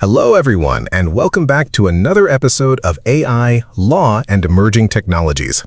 Hello, everyone, and welcome back to another episode of AI, Law, and Emerging Technologies.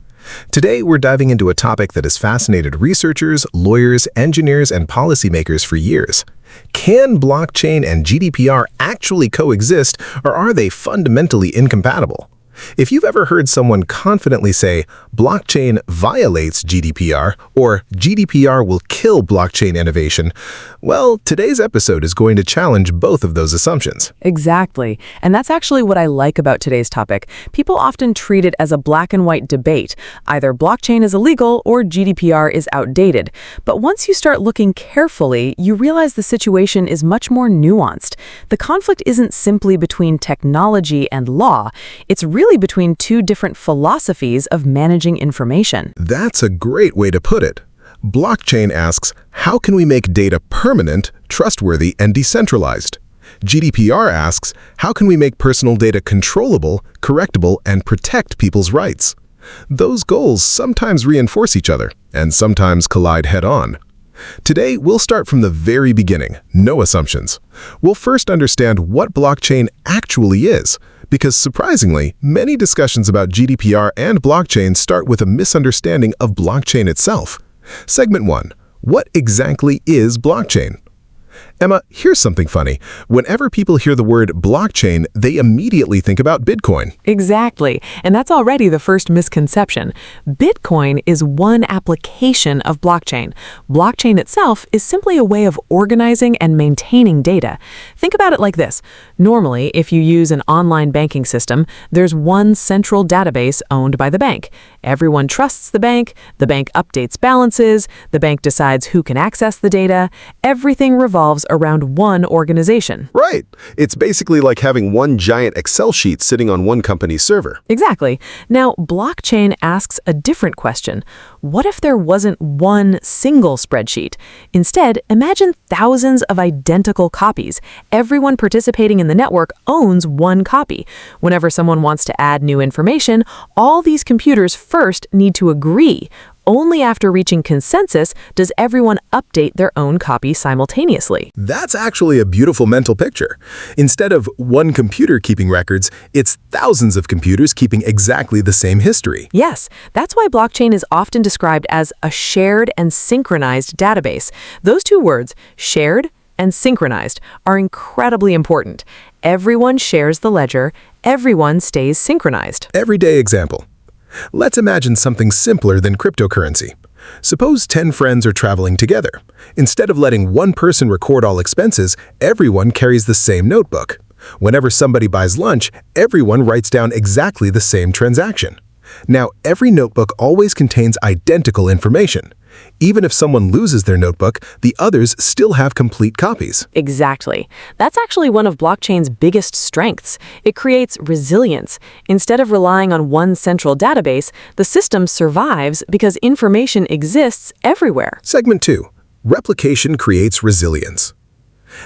Today, we're diving into a topic that has fascinated researchers, lawyers, engineers, and policymakers for years. Can blockchain and GDPR actually coexist, or are they fundamentally incompatible? If you've ever heard someone confidently say, blockchain violates GDPR, or GDPR will kill blockchain innovation, well, today's episode is going to challenge both of those assumptions. Exactly. And that's actually what I like about today's topic. People often treat it as a black and white debate. Either blockchain is illegal or GDPR is outdated. But once you start looking carefully, you realize the situation is much more nuanced. The conflict isn't simply between technology and law. It's really between two different philosophies of managing information. That's a great way to put it. Blockchain asks, how can we make data permanent, trustworthy, and decentralized? GDPR asks, how can we make personal data controllable, correctable, and protect people's rights? Those goals sometimes reinforce each other, and sometimes collide head-on. Today, we'll start from the very beginning, no assumptions. We'll first understand what blockchain actually is, because surprisingly, many discussions about GDPR and blockchain start with a misunderstanding of blockchain itself. Segment 1. What exactly is blockchain? Emma, here's something funny. Whenever people hear the word blockchain, they immediately think about Bitcoin. Exactly. And that's already the first misconception. Bitcoin is one application of blockchain. Blockchain itself is simply a way of organizing and maintaining data. Think about it like this. Normally, if you use an online banking system, there's one central database owned by the bank. Everyone trusts the bank updates balances, the bank decides who can access the data. Everything revolves around one organization. Right. It's basically like having one giant Excel sheet sitting on one company's server. Exactly. Now, blockchain asks a different question. What if there wasn't one single spreadsheet? Instead, imagine thousands of identical copies. Everyone participating in the network owns one copy. Whenever someone wants to add new information, all these computers first need to agree. Only after reaching consensus does everyone update their own copy simultaneously. That's actually a beautiful mental picture. Instead of one computer keeping records, it's thousands of computers keeping exactly the same history. Yes, that's why blockchain is often described as a shared and synchronized database. Those two words, shared and synchronized, are incredibly important. Everyone shares the ledger, everyone stays synchronized. Everyday example. Let's imagine something simpler than cryptocurrency. Suppose 10 friends are traveling together. Instead of letting one person record all expenses, everyone carries the same notebook. Whenever somebody buys lunch, everyone writes down exactly the same transaction. Now, every notebook always contains identical information. Even if someone loses their notebook, the others still have complete copies. Exactly. That's actually one of blockchain's biggest strengths. It creates resilience. Instead of relying on one central database, the system survives because information exists everywhere. Segment 2. Replication creates resilience.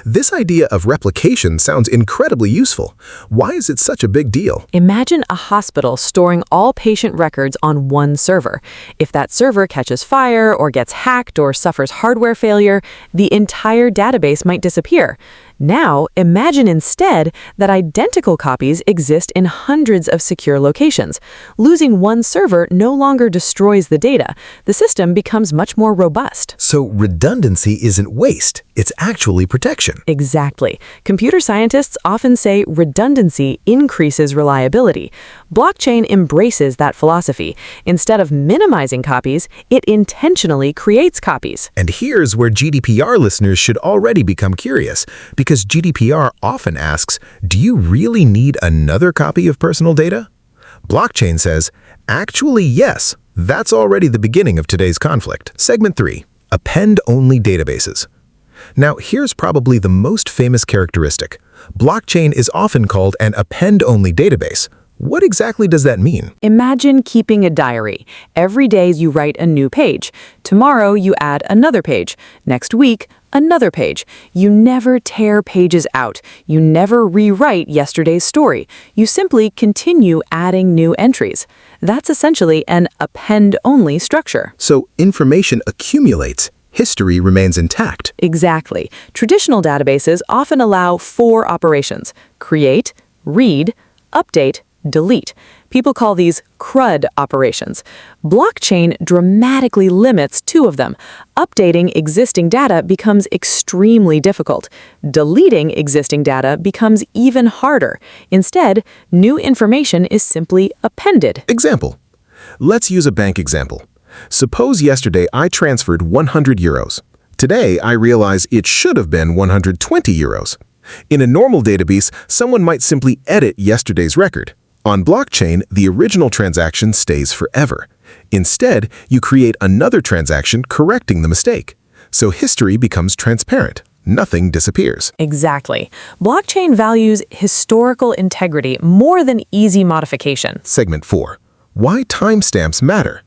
This idea of replication sounds incredibly useful. Why is it such a big deal? Imagine a hospital storing all patient records on one server. If that server catches fire or gets hacked or suffers hardware failure, the entire database might disappear. Now, imagine instead that identical copies exist in hundreds of secure locations. Losing one server no longer destroys the data. The system becomes much more robust. So redundancy isn't waste, it's actually protection. Exactly. Computer scientists often say redundancy increases reliability. Blockchain embraces that philosophy. Instead of minimizing copies, it intentionally creates copies. And here's where GDPR listeners should already become curious, because GDPR often asks, do you really need another copy of personal data? Blockchain says, actually yes, that's already the beginning of today's conflict. Segment 3. Append-only databases. Now, here's probably the most famous characteristic. Blockchain is often called an append-only database. What exactly does that mean? Imagine keeping a diary. Every day you write a new page. Tomorrow you add another page. Next week, another page. You never tear pages out. You never rewrite yesterday's story. You simply continue adding new entries. That's essentially an append-only structure. So information accumulates, history remains intact. Exactly. Traditional databases often allow 4 operations: create, read, update, delete. People call these CRUD operations. Blockchain dramatically limits 2 of them. Updating existing data becomes extremely difficult. Deleting existing data becomes even harder. Instead, new information is simply appended. Example. Let's use a bank example. Suppose yesterday I transferred 100 euros. Today I realize it should have been 120 euros. In a normal database, someone might simply edit yesterday's record. On blockchain, the original transaction stays forever. Instead, you create another transaction correcting the mistake. So history becomes transparent. Nothing disappears. Exactly. Blockchain values historical integrity more than easy modification. Segment 4. Why timestamps matter.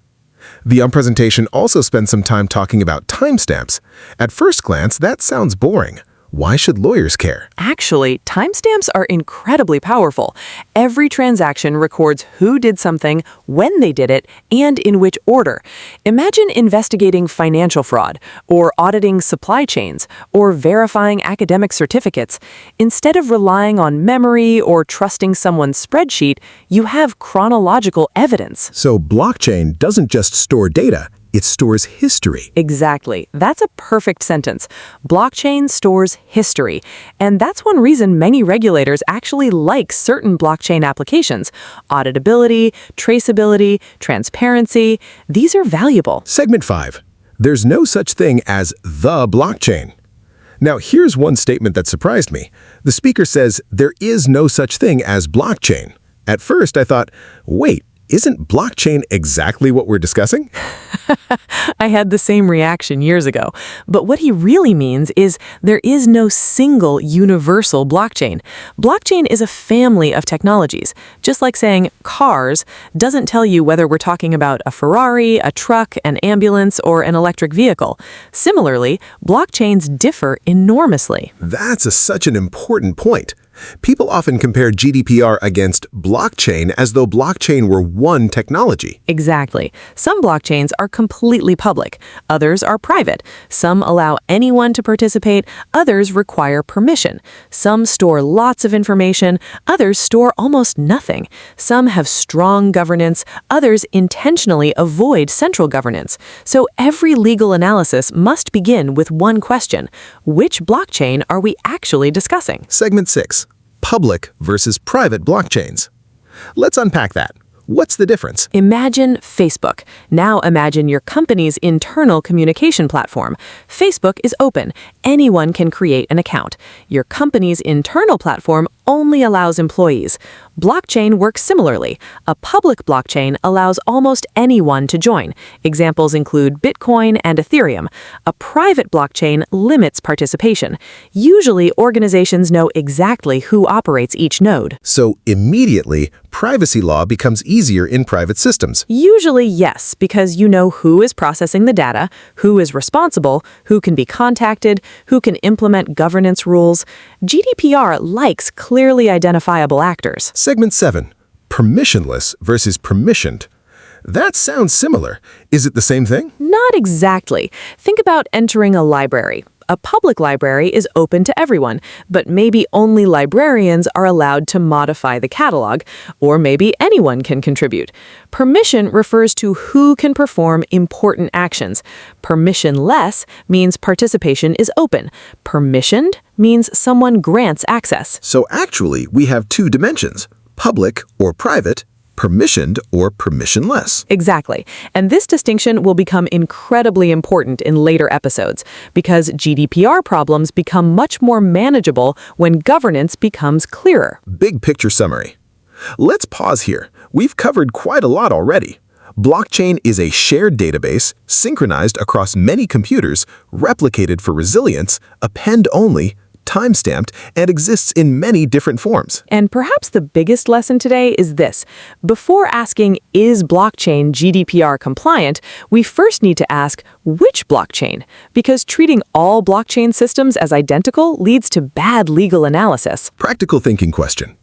The presentation also spends some time talking about timestamps. At first glance, that sounds boring. Why should lawyers care? Actually, timestamps are incredibly powerful. Every transaction records who did something, when they did it, and in which order. Imagine investigating financial fraud, or auditing supply chains, or verifying academic certificates. Instead of relying on memory or trusting someone's spreadsheet, you have chronological evidence. So blockchain doesn't just store data, it stores history. Exactly. That's a perfect sentence. Blockchain stores history. And that's one reason many regulators actually like certain blockchain applications. Auditability, traceability, transparency, these are valuable. Segment 5. There's no such thing as the blockchain. Now, here's one statement that surprised me. The speaker says, there is no such thing as blockchain. At first, I thought, wait, isn't blockchain exactly what we're discussing? I had the same reaction years ago. But what he really means is there is no single universal blockchain. Blockchain is a family of technologies. Just like saying cars doesn't tell you whether we're talking about a Ferrari, a truck, an ambulance, or an electric vehicle. Similarly, blockchains differ enormously. That's such an important point. People often compare GDPR against blockchain as though blockchain were one technology. Exactly. Some blockchains are completely public. Others are private. Some allow anyone to participate. Others require permission. Some store lots of information. Others store almost nothing. Some have strong governance. Others intentionally avoid central governance. So every legal analysis must begin with one question. Which blockchain are we actually discussing? Segment 6. Public versus private blockchains. Let's unpack that. What's the difference? Imagine Facebook. Now imagine your company's internal communication platform. Facebook is open. Anyone can create an account. Your company's internal platform only allows employees. Blockchain works similarly. A public blockchain allows almost anyone to join. Examples include Bitcoin and Ethereum. A private blockchain limits participation. Usually, organizations know exactly who operates each node. So immediately, privacy law becomes easier in private systems. Usually, yes, because you know who is processing the data, who is responsible, who can be contacted, who can implement governance rules. GDPR likes clearly identifiable actors. Segment 7. Permissionless versus permissioned. That sounds similar. Is it the same thing? Not exactly. Think about entering a library. A public library is open to everyone, but maybe only librarians are allowed to modify the catalog, or maybe anyone can contribute. Permission refers to who can perform important actions. Permissionless means participation is open. Permissioned means someone grants access. So actually, we have 2 dimensions, public or private, permissioned or permissionless. Exactly. And this distinction will become incredibly important in later episodes because GDPR problems become much more manageable when governance becomes clearer. Big picture summary. Let's pause here. We've covered quite a lot already. Blockchain is a shared database, synchronized across many computers, replicated for resilience, append-only, time-stamped, and exists in many different forms. And perhaps the biggest lesson today is this. Before asking, is blockchain GDPR compliant, we first need to ask, which blockchain? Because treating all blockchain systems as identical leads to bad legal analysis. Practical thinking question.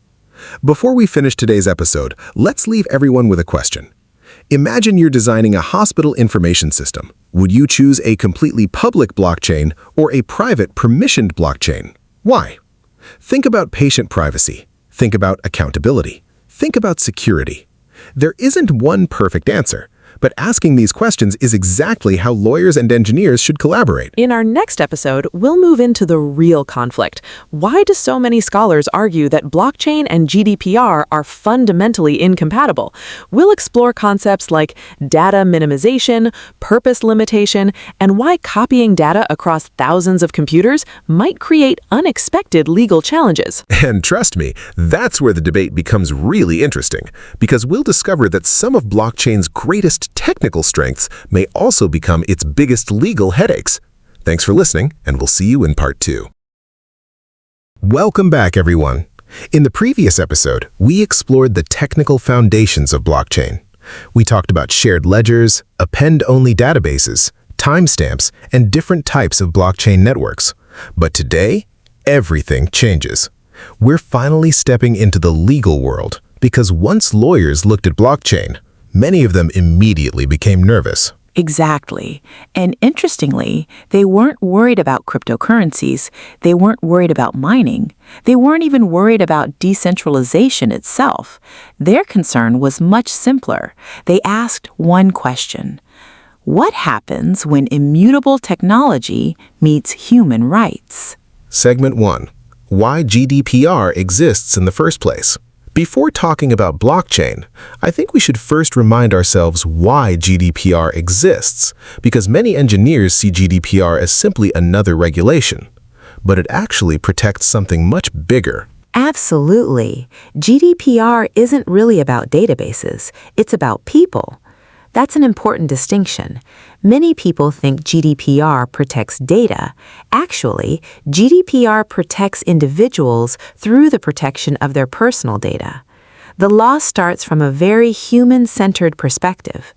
Before we finish today's episode, let's leave everyone with a question. Imagine you're designing a hospital information system. Would you choose a completely public blockchain or a private permissioned blockchain? Why? Think about patient privacy. Think about accountability. Think about security. There isn't one perfect answer, but asking these questions is exactly how lawyers and engineers should collaborate. In our next episode, we'll move into the real conflict. Why do so many scholars argue that blockchain and GDPR are fundamentally incompatible? We'll explore concepts like data minimization, purpose limitation, and why copying data across thousands of computers might create unexpected legal challenges. And trust me, that's where the debate becomes really interesting, because we'll discover that some of blockchain's greatest technical strengths may also become its biggest legal headaches. Thanks for listening, and we'll see you in part 2. Welcome back, everyone. In the previous episode, we explored the technical foundations of blockchain. We talked about shared ledgers, append-only databases, timestamps, and different types of blockchain networks. But today, everything changes. We're finally stepping into the legal world, because once lawyers looked at blockchain, many of them immediately became nervous. Exactly. And interestingly, they weren't worried about cryptocurrencies. They weren't worried about mining. They weren't even worried about decentralization itself. Their concern was much simpler. They asked one question: what happens when immutable technology meets human rights? Segment 1. Why GDPR exists in the first place. Before talking about blockchain, I think we should first remind ourselves why GDPR exists, because many engineers see GDPR as simply another regulation. But it actually protects something much bigger. Absolutely. GDPR isn't really about databases. It's about people. That's an important distinction. Many people think GDPR protects data. Actually, GDPR protects individuals through the protection of their personal data. The law starts from a very human-centered perspective.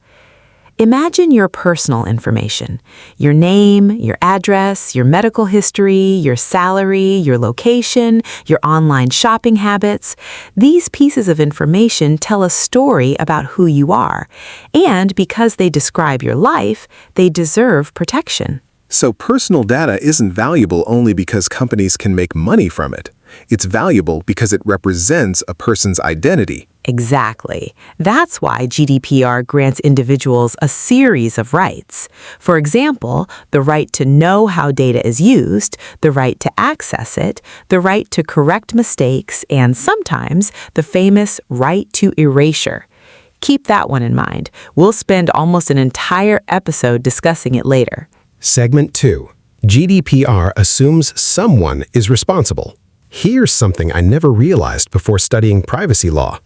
Imagine your personal information: your name, your address, your medical history, your salary, your location, your online shopping habits. These pieces of information tell a story about who you are, and because they describe your life, they deserve protection. So personal data isn't valuable only because companies can make money from it. It's valuable because it represents a person's identity. Exactly. That's why GDPR grants individuals a series of rights. For example, the right to know how data is used, the right to access it, the right to correct mistakes, and sometimes the famous right to erasure. Keep that one in mind. We'll spend almost an entire episode discussing it later. Segment 2. GDPR assumes someone is responsible. Here's something I never realized before studying privacy law.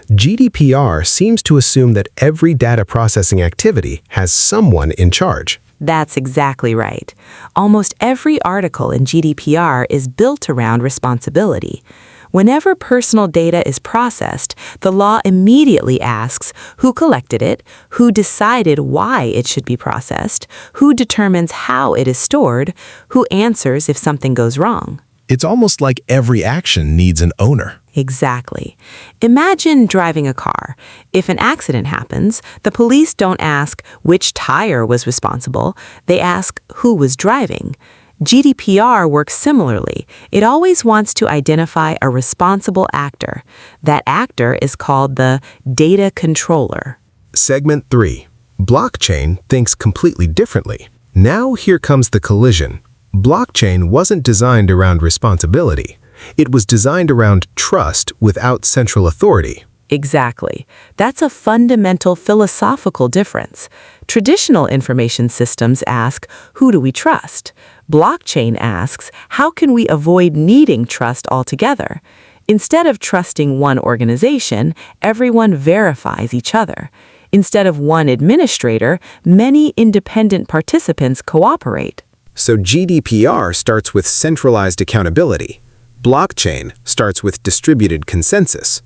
GDPR seems to assume that every data processing activity has someone in charge. That's exactly right. Almost every article in GDPR is built around responsibility. Whenever personal data is processed, the law immediately asks who collected it, who decided why it should be processed, who determines how it is stored, who answers if something goes wrong. It's almost like every action needs an owner. Exactly. Imagine driving a car. If an accident happens, the police don't ask which tire was responsible. They ask who was driving. GDPR works similarly. It always wants to identify a responsible actor. That actor is called the data controller. Segment 3. Blockchain thinks completely differently. Now here comes the collision. Blockchain wasn't designed around responsibility. It was designed around trust without central authority. Exactly. That's a fundamental philosophical difference. Traditional information systems ask, who do we trust? Blockchain asks, how can we avoid needing trust altogether? Instead of trusting one organization, everyone verifies each other. Instead of one administrator, many independent participants cooperate. So GDPR starts with centralized accountability. Blockchain starts with distributed consensus.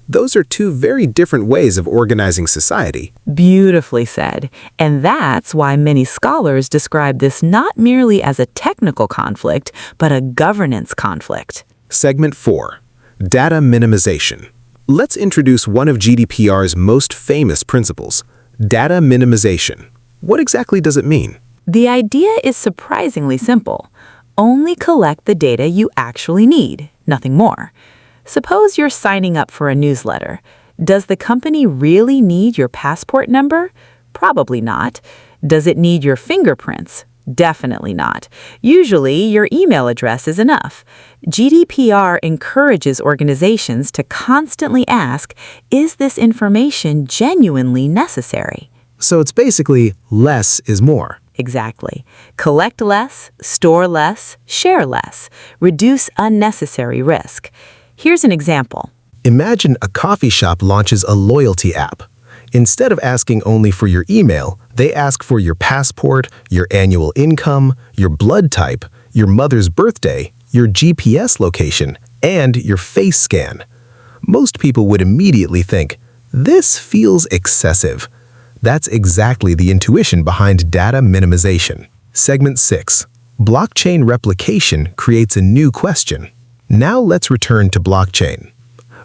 Those are two very different ways of organizing society. Beautifully said. And that's why many scholars describe this not merely as a technical conflict, but a governance conflict. Segment 4. Data minimization. Let's introduce one of GDPR's most famous principles, Data minimization. What exactly does it mean? The idea is surprisingly simple. Only collect the data you actually need, nothing more. Suppose you're signing up for a newsletter. Does the company really need your passport number? Probably not. Does it need your fingerprints? Definitely not. Usually, your email address is enough. GDPR encourages organizations to constantly ask, is this information genuinely necessary? So it's basically less is more. Exactly. Collect less, store less, share less. Reduce unnecessary risk. Here's an example. Imagine a coffee shop launches a loyalty app. Instead of asking only for your email, they ask for your passport, your annual income, your blood type, your mother's birthday, your GPS location, and your face scan. Most people would immediately think, this feels excessive. That's exactly the intuition behind data minimization. Segment 6. Blockchain replication creates a new question. Now let's return to blockchain.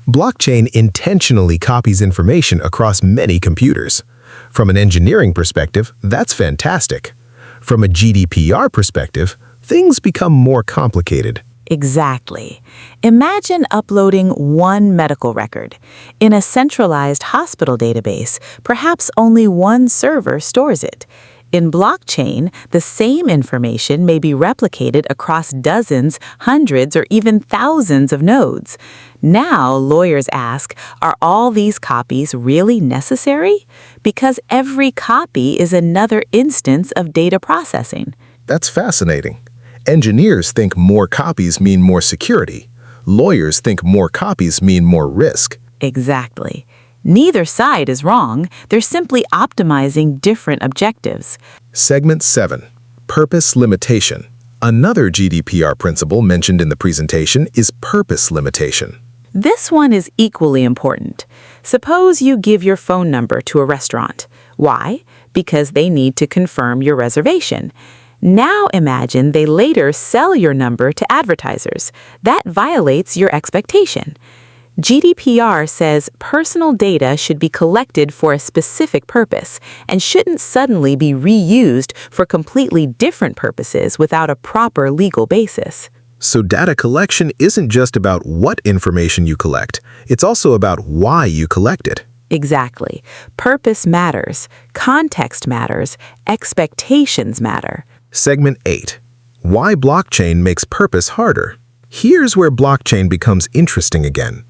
Blockchain intentionally copies information across many computers. From an engineering perspective, that's fantastic. From a GDPR perspective, things become more complicated. Exactly. Imagine uploading one medical record. In a centralized hospital database, perhaps only one server stores it. In blockchain, the same information may be replicated across dozens, hundreds, or even thousands of nodes. Now, lawyers ask, are all these copies really necessary? Because every copy is another instance of data processing. That's fascinating. Engineers think more copies mean more security. Lawyers think more copies mean more risk. Exactly. Neither side is wrong. They're simply optimizing different objectives. Segment 7. Purpose limitation. Another GDPR principle mentioned in the presentation is purpose limitation. This one is equally important. Suppose you give your phone number to a restaurant. Why? Because they need to confirm your reservation. Now imagine they later sell your number to advertisers. That violates your expectation. GDPR says personal data should be collected for a specific purpose and shouldn't suddenly be reused for completely different purposes without a proper legal basis. So data collection isn't just about what information you collect, it's also about why you collect it. Exactly. Purpose matters, context matters, expectations matter. Segment 8. Why blockchain makes purpose harder. Here's where blockchain becomes interesting again.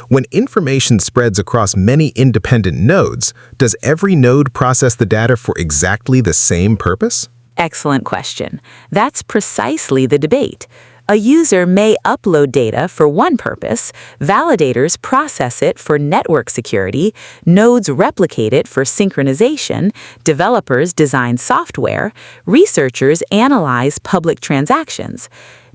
When information spreads across many independent nodes, does every node process the data for exactly the same purpose? Excellent question. That's precisely the debate. A user may upload data for one purpose, validators process it for network security, nodes replicate it for synchronization, developers design software, researchers analyze public transactions.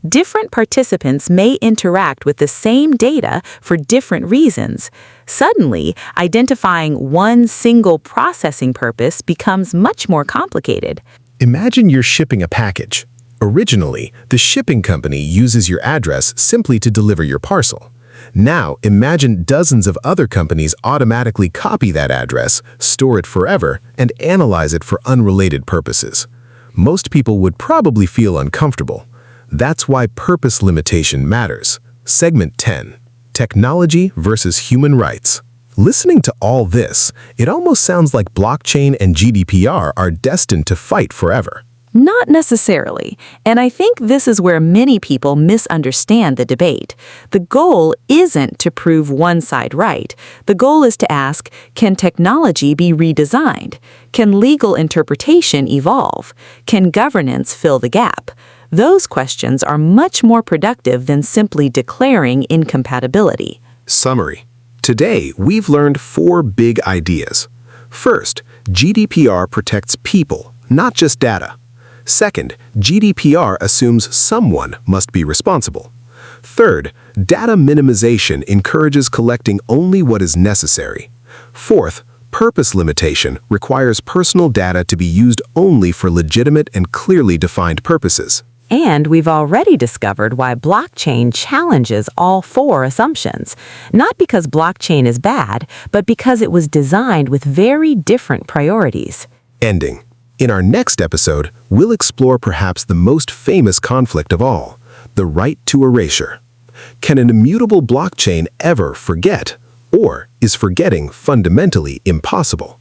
Different participants may interact with the same data for different reasons. Suddenly, identifying one single processing purpose becomes much more complicated. Imagine you're shipping a package. Originally, the shipping company uses your address simply to deliver your parcel. Now, imagine dozens of other companies automatically copy that address, store it forever, and analyze it for unrelated purposes. Most people would probably feel uncomfortable. That's why purpose limitation matters. Segment 10. Technology versus human rights. Listening to all this, it almost sounds like blockchain and GDPR are destined to fight forever. Not necessarily, and I think this is where many people misunderstand the debate. The goal isn't to prove one side right. The goal is to ask, can technology be redesigned? Can legal interpretation evolve? Can governance fill the gap? Those questions are much more productive than simply declaring incompatibility. Summary. Today, we've learned 4 big ideas. First, GDPR protects people, not just data. Second, GDPR assumes someone must be responsible. Third, data minimization encourages collecting only what is necessary. Fourth, purpose limitation requires personal data to be used only for legitimate and clearly defined purposes. And we've already discovered why blockchain challenges all four assumptions. Not because blockchain is bad, but because it was designed with very different priorities. Ending. In our next episode, we'll explore perhaps the most famous conflict of all, the right to erasure. Can an immutable blockchain ever forget? Or is forgetting fundamentally impossible?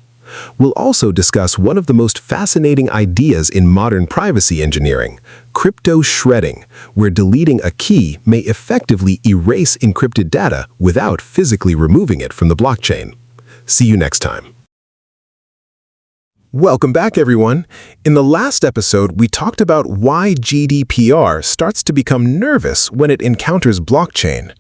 We'll also discuss one of the most fascinating ideas in modern privacy engineering, crypto shredding, where deleting a key may effectively erase encrypted data without physically removing it from the blockchain. See you next time. Welcome back, everyone. In the last episode, we talked about why GDPR starts to become nervous when it encounters blockchain.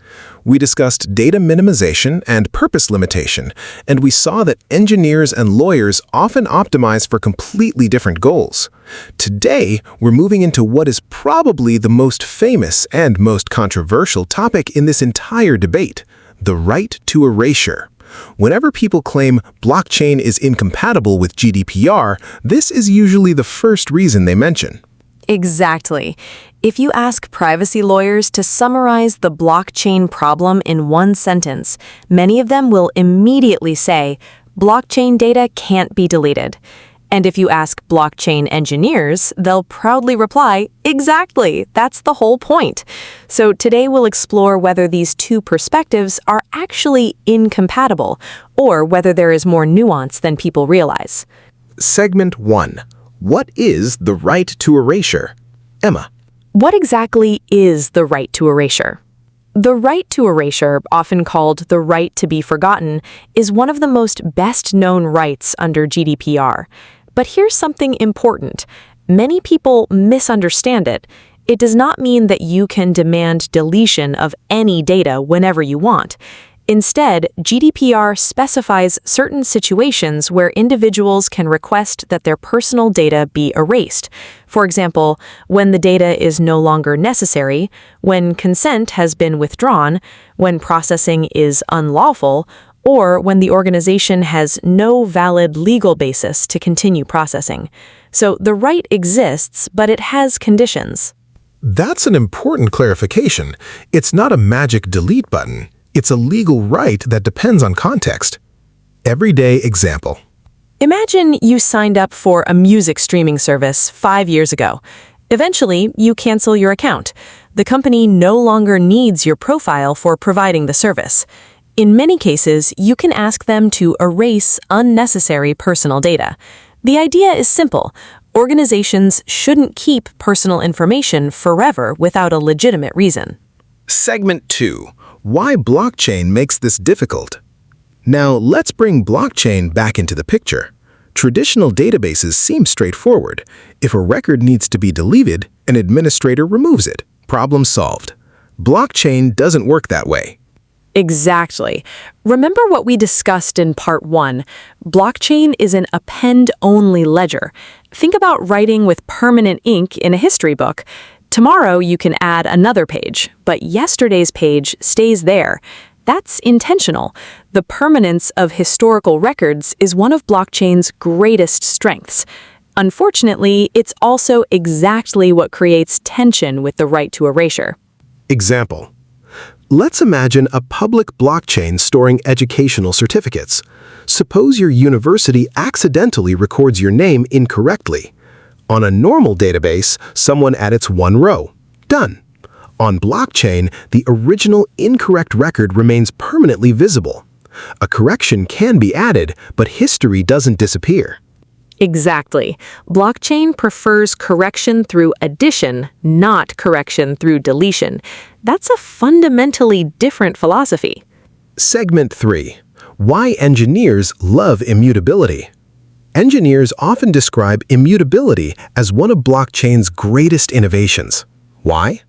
We discussed data minimization and purpose limitation, and we saw that engineers and lawyers often optimize for completely different goals. Today, we're moving into what is probably the most famous and most controversial topic in this entire debate, the right to erasure. Whenever people claim blockchain is incompatible with GDPR, this is usually the first reason they mention. Exactly. If you ask privacy lawyers to summarize the blockchain problem in one sentence, many of them will immediately say, blockchain data can't be deleted. And if you ask blockchain engineers, they'll proudly reply, exactly, that's the whole point. So today we'll explore whether these two perspectives are actually incompatible, or whether there is more nuance than people realize. Segment 1. What is the right to erasure? Emma. What exactly is the right to erasure? The right to erasure, often called the right to be forgotten, is one of the most best-known rights under GDPR. But here's something important. Many people misunderstand it. It does not mean that you can demand deletion of any data whenever you want. Instead, GDPR specifies certain situations where individuals can request that their personal data be erased. For example, when the data is no longer necessary, when consent has been withdrawn, when processing is unlawful, or when the organization has no valid legal basis to continue processing. So the right exists, but it has conditions. That's an important clarification. It's not a magic delete button. It's a legal right that depends on context. Everyday example. Imagine you signed up for a music streaming service 5 years ago. Eventually, you cancel your account. The company no longer needs your profile for providing the service. In many cases, you can ask them to erase unnecessary personal data. The idea is simple. Organizations shouldn't keep personal information forever without a legitimate reason. Segment 2. Why blockchain makes this difficult? Now, let's bring blockchain back into the picture. Traditional databases seem straightforward. If a record needs to be deleted, an administrator removes it. Problem solved. Blockchain doesn't work that way. Exactly. Remember what we discussed in part 1. Blockchain is an append-only ledger. Think about writing with permanent ink in a history book. Tomorrow you can add another page, but yesterday's page stays there. That's intentional. The permanence of historical records is one of blockchain's greatest strengths. Unfortunately, it's also exactly what creates tension with the right to erasure. Example. Let's imagine a public blockchain storing educational certificates. Suppose your university accidentally records your name incorrectly. On a normal database, someone edits one row. Done. On blockchain, the original incorrect record remains permanently visible. A correction can be added, but history doesn't disappear. Exactly. Blockchain prefers correction through addition, not correction through deletion. That's a fundamentally different philosophy. Segment 3. Why engineers love immutability. Engineers often describe immutability as one of blockchain's greatest innovations. Why?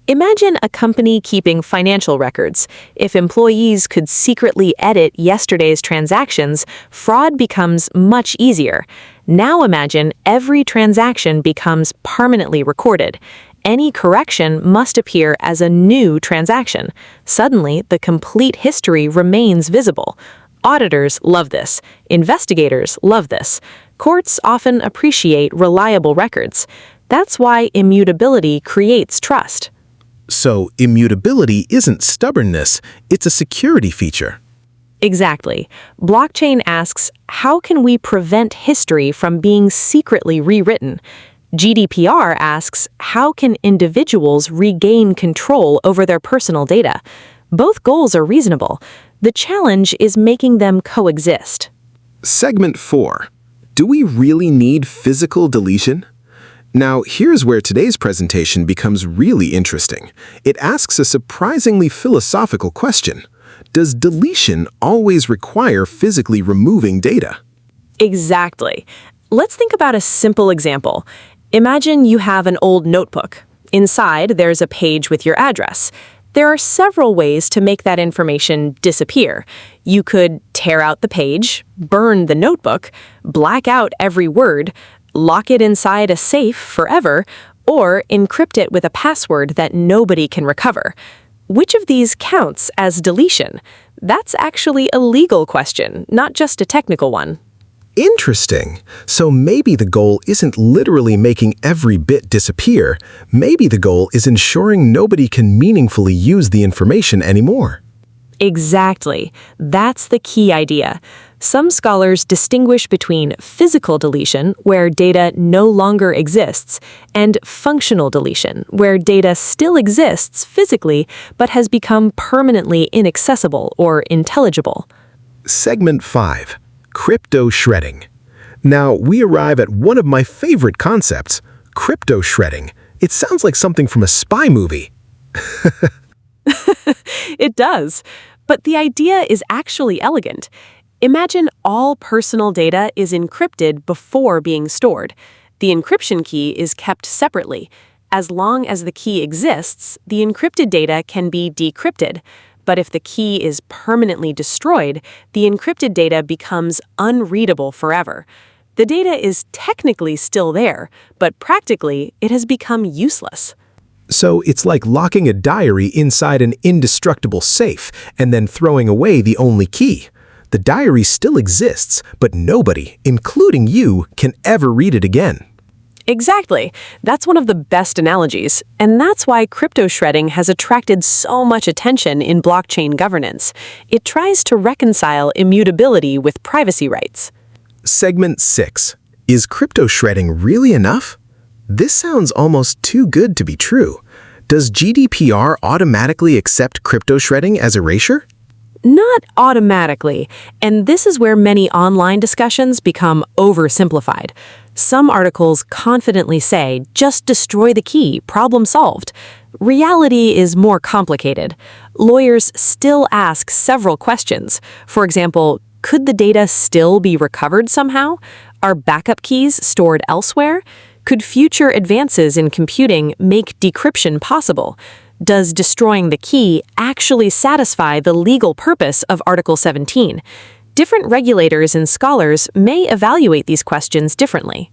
Imagine a company keeping financial records. If employees could secretly edit yesterday's transactions, fraud becomes much easier. Now imagine every transaction becomes permanently recorded. Any correction must appear as a new transaction. Suddenly, the complete history remains visible. Auditors love this. Investigators love this. Courts often appreciate reliable records. That's why immutability creates trust. So immutability isn't stubbornness, it's a security feature. Exactly. Blockchain asks, how can we prevent history from being secretly rewritten? GDPR asks, how can individuals regain control over their personal data? Both goals are reasonable. The challenge is making them coexist. Segment 4. Do we really need physical deletion? Now, here's where today's presentation becomes really interesting. It asks a surprisingly philosophical question. Does deletion always require physically removing data? Exactly. Let's think about a simple example. Imagine you have an old notebook. Inside, there's a page with your address. There are several ways to make that information disappear. You could tear out the page, burn the notebook, black out every word, lock it inside a safe forever, or encrypt it with a password that nobody can recover. Which of these counts as deletion? That's actually a legal question, not just a technical one. Interesting. So maybe the goal isn't literally making every bit disappear. Maybe the goal is ensuring nobody can meaningfully use the information anymore. Exactly. That's the key idea. Some scholars distinguish between physical deletion, where data no longer exists, and functional deletion, where data still exists physically but has become permanently inaccessible or intelligible. Segment 5. Crypto shredding. Now, we arrive at one of my favorite concepts, crypto shredding. It sounds like something from a spy movie. It does. But the idea is actually elegant. Imagine all personal data is encrypted before being stored. The encryption key is kept separately. As long as the key exists, the encrypted data can be decrypted. But if the key is permanently destroyed, the encrypted data becomes unreadable forever. The data is technically still there, but practically it has become useless. So it's like locking a diary inside an indestructible safe and then throwing away the only key. The diary still exists, but nobody, including you, can ever read it again. Exactly. That's one of the best analogies, and that's why crypto shredding has attracted so much attention in blockchain governance. It tries to reconcile immutability with privacy rights. Segment 6. Is crypto shredding really enough? This sounds almost too good to be true. Does GDPR automatically accept crypto shredding as erasure? Not automatically, and this is where many online discussions become oversimplified. Some articles confidently say, just destroy the key, problem solved. Reality is more complicated. Lawyers still ask several questions. For example, could the data still be recovered somehow? Are backup keys stored elsewhere? Could future advances in computing make decryption possible? Does destroying the key actually satisfy the legal purpose of Article 17? Different regulators and scholars may evaluate these questions differently.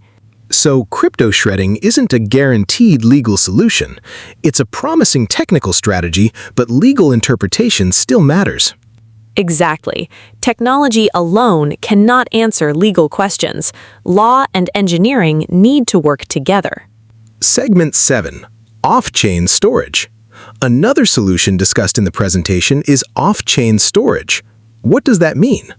So crypto shredding isn't a guaranteed legal solution. It's a promising technical strategy, but legal interpretation still matters. Exactly. Technology alone cannot answer legal questions. Law and engineering need to work together. Segment 7. Off-chain storage. Another solution discussed in the presentation is off-chain storage. What does that mean?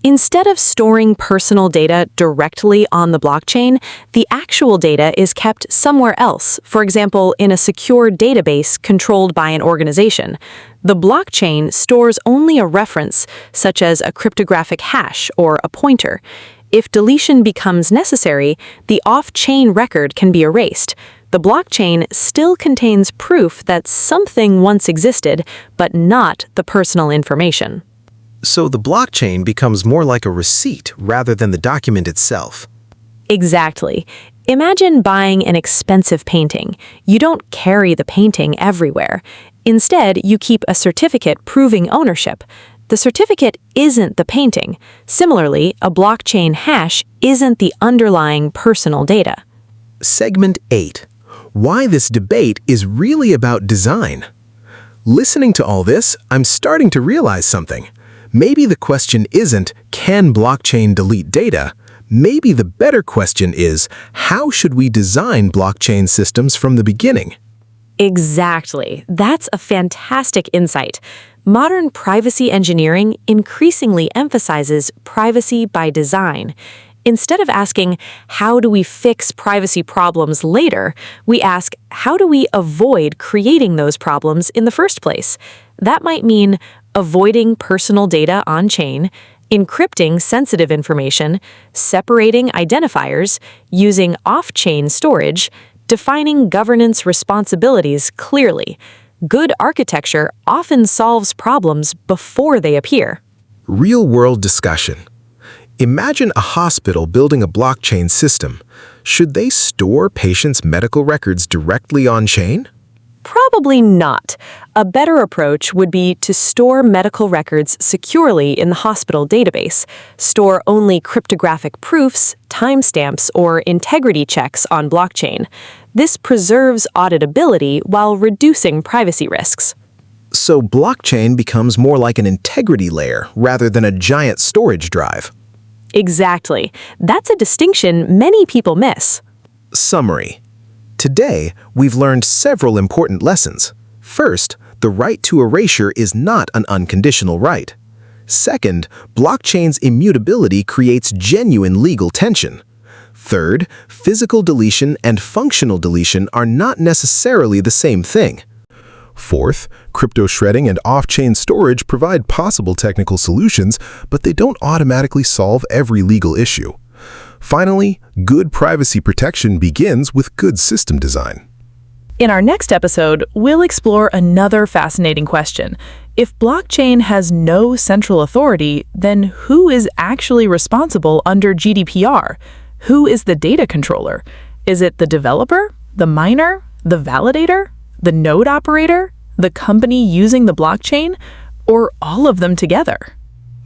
Instead of storing personal data directly on the blockchain, the actual data is kept somewhere else, for example, in a secure database controlled by an organization. The blockchain stores only a reference, such as a cryptographic hash or a pointer. If deletion becomes necessary, the off-chain record can be erased. The blockchain still contains proof that something once existed, but not the personal information. So the blockchain becomes more like a receipt rather than the document itself. Exactly. Imagine buying an expensive painting. You don't carry the painting everywhere. Instead, you keep a certificate proving ownership. The certificate isn't the painting. Similarly, a blockchain hash isn't the underlying personal data. Segment 8. Why this debate is really about design. Listening to all this, I'm starting to realize something. Maybe the question isn't, can blockchain delete data? Maybe the better question is, how should we design blockchain systems from the beginning? Exactly. That's a fantastic insight. Modern privacy engineering increasingly emphasizes privacy by design. Instead of asking, how do we fix privacy problems later, we ask, how do we avoid creating those problems in the first place? That might mean avoiding personal data on-chain, encrypting sensitive information, separating identifiers, using off-chain storage, defining governance responsibilities clearly. Good architecture often solves problems before they appear. Real-world discussion. Imagine a hospital building a blockchain system. Should they store patients' medical records directly on-chain? Probably not. A better approach would be to store medical records securely in the hospital database, store only cryptographic proofs, timestamps, or integrity checks on blockchain. This preserves auditability while reducing privacy risks. So blockchain becomes more like an integrity layer rather than a giant storage drive. Exactly. That's a distinction many people miss. Summary. Today, we've learned several important lessons. First, the right to erasure is not an unconditional right. Second, blockchain's immutability creates genuine legal tension. Third, physical deletion and functional deletion are not necessarily the same thing. Fourth, crypto shredding and off-chain storage provide possible technical solutions, but they don't automatically solve every legal issue. Finally, good privacy protection begins with good system design. In our next episode, we'll explore another fascinating question. If blockchain has no central authority, then who is actually responsible under GDPR? Who is the data controller? Is it the developer, the miner, the validator, the node operator, the company using the blockchain, or all of them together?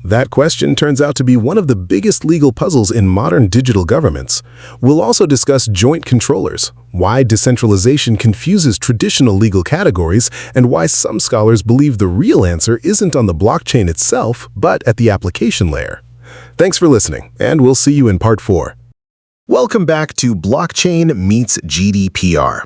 That question turns out to be one of the biggest legal puzzles in modern digital governments. We'll also discuss joint controllers, why decentralization confuses traditional legal categories, and why some scholars believe the real answer isn't on the blockchain itself, but at the application layer. Thanks for listening, and we'll see you in Part 4. Welcome back to Blockchain Meets GDPR.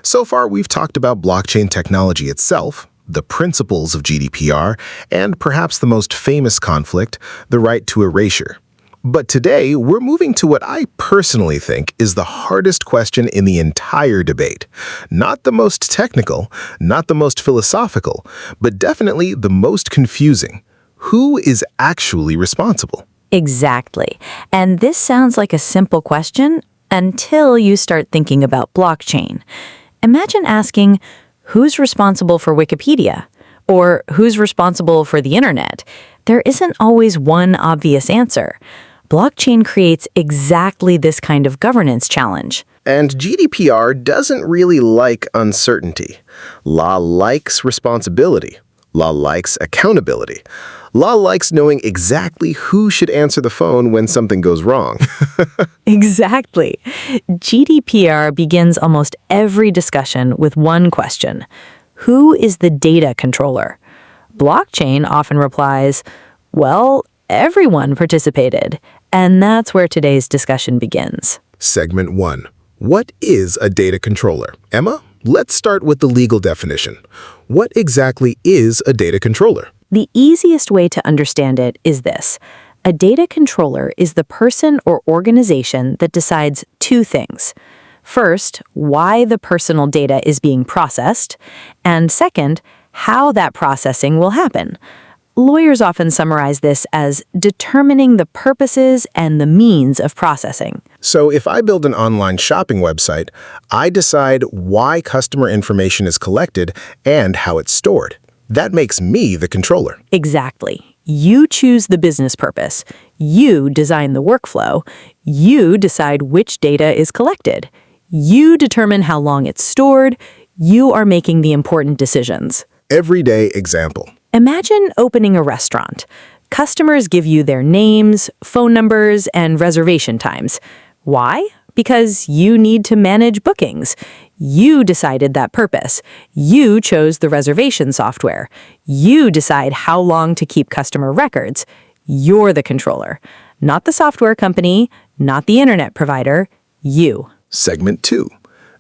So far, we've talked about blockchain technology itself, the principles of GDPR, and perhaps the most famous conflict, the right to erasure. But today, we're moving to what I personally think is the hardest question in the entire debate. Not the most technical, not the most philosophical, but definitely the most confusing. Who is actually responsible? Exactly. And this sounds like a simple question until you start thinking about blockchain. Imagine asking, who's responsible for Wikipedia? Or who's responsible for the internet? There isn't always one obvious answer. Blockchain creates exactly this kind of governance challenge. And GDPR doesn't really like uncertainty. Law likes responsibility. Law likes accountability. Law likes knowing exactly who should answer the phone when something goes wrong. Exactly. GDPR begins almost every discussion with one question. Who is the data controller? Blockchain often replies, well, everyone participated. And that's where today's discussion begins. Segment 1. What is a data controller? Emma, let's start with the legal definition. What exactly is a data controller? The easiest way to understand it is this. A data controller is the person or organization that decides two things. First, why the personal data is being processed, and second, how that processing will happen. Lawyers often summarize this as determining the purposes and the means of processing. So if I build an online shopping website, I decide why customer information is collected and how it's stored. That makes me the controller. Exactly. You choose the business purpose. You design the workflow. You decide which data is collected. You determine how long it's stored. You are making the important decisions. Everyday example. Imagine opening a restaurant. Customers give you their names, phone numbers, and reservation times. Why? Because you need to manage bookings. You decided that purpose. You chose the reservation software. You decide how long to keep customer records. You're the controller. Not the software company, not the internet provider, you. Segment 2.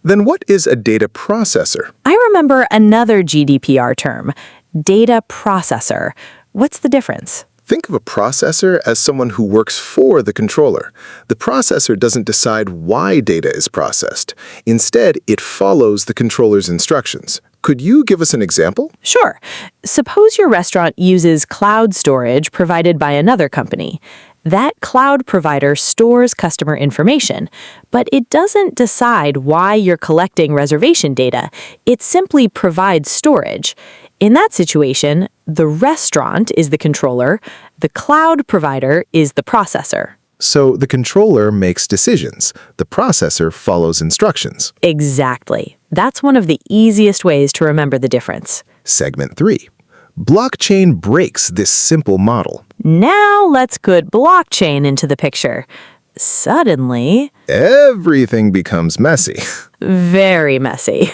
Then what is a data processor? I remember another GDPR term, data processor. What's the difference? Think of a processor as someone who works for the controller. The processor doesn't decide why data is processed. Instead, it follows the controller's instructions. Could you give us an example? Sure. Suppose your restaurant uses cloud storage provided by another company. That cloud provider stores customer information, but it doesn't decide why you're collecting reservation data. It simply provides storage. In that situation, the restaurant is the controller, the cloud provider is the processor. So the controller makes decisions. The processor follows instructions. Exactly. That's one of the easiest ways to remember the difference. Segment 3. Blockchain breaks this simple model. Now let's put blockchain into the picture. Suddenly, Everything becomes messy. very messy.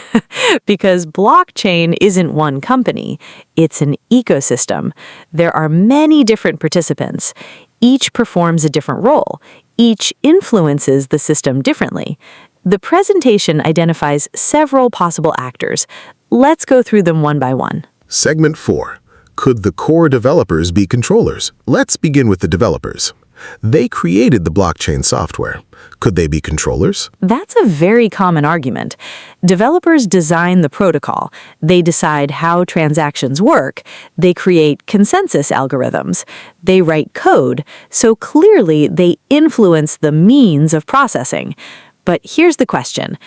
Because blockchain isn't one company, it's an ecosystem. There are many different participants. Each performs a different role. Each influences the system differently. The presentation identifies several possible actors. Let's go through them one by one. Segment 4. Could the core developers be controllers? Let's begin with the developers. They created the blockchain software. Could they be controllers? That's a very common argument. Developers design the protocol. They decide how transactions work. They create consensus algorithms. They write code. So clearly, they influence the means of processing. But here's the question.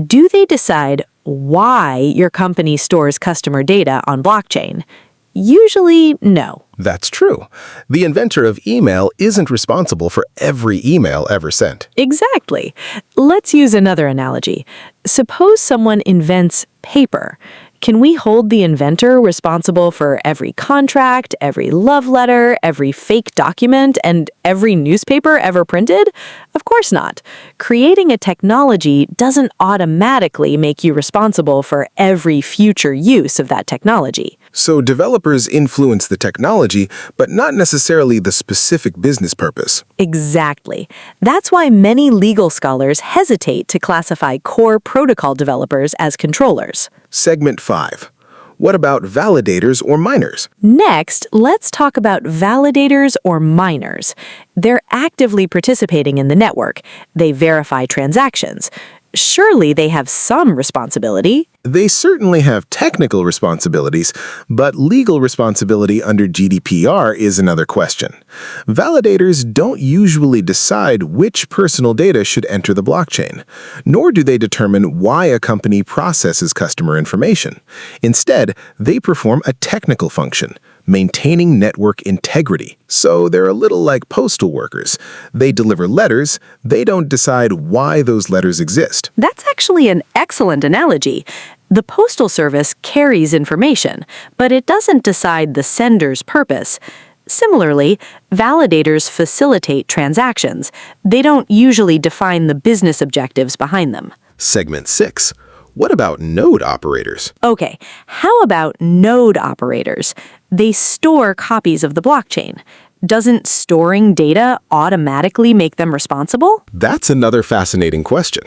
Do they decide why your company stores customer data on blockchain? Usually, no. That's true. The inventor of email isn't responsible for every email ever sent. Exactly. Let's use another analogy. Suppose someone invents paper. Can we hold the inventor responsible for every contract, every love letter, every fake document, and every newspaper ever printed? Of course not. Creating a technology doesn't automatically make you responsible for every future use of that technology. So developers influence the technology, but not necessarily the specific business purpose. Exactly. That's why many legal scholars hesitate to classify core protocol developers as controllers. Segment 5. What about validators or miners? Next, let's talk about validators or miners. They're actively participating in the network. They verify transactions. Surely they have some responsibility. They certainly have technical responsibilities, but legal responsibility under GDPR is another question. Validators don't usually decide which personal data should enter the blockchain, nor do they determine why a company processes customer information. Instead, they perform a technical function, maintaining network integrity. So they're a little like postal workers. They deliver letters, they don't decide why those letters exist. That's actually an excellent analogy. The Postal Service carries information, but it doesn't decide the sender's purpose. Similarly, validators facilitate transactions. They don't usually define the business objectives behind them. Segment 6. What about node operators? Okay, how about node operators? They store copies of the blockchain. Doesn't storing data automatically make them responsible? That's another fascinating question.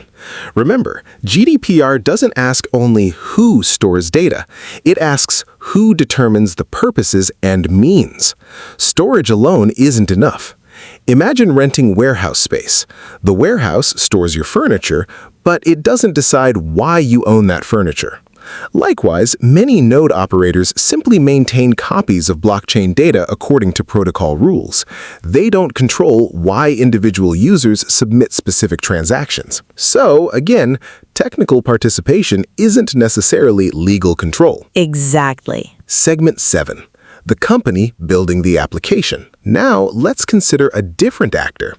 Remember, GDPR doesn't ask only who stores data. It asks who determines the purposes and means. Storage alone isn't enough. Imagine renting warehouse space. The warehouse stores your furniture, but it doesn't decide why you own that furniture. Likewise, many node operators simply maintain copies of blockchain data according to protocol rules. They don't control why individual users submit specific transactions. So, again, technical participation isn't necessarily legal control. Exactly. Segment 7. The company building the application. Now, let's consider a different actor.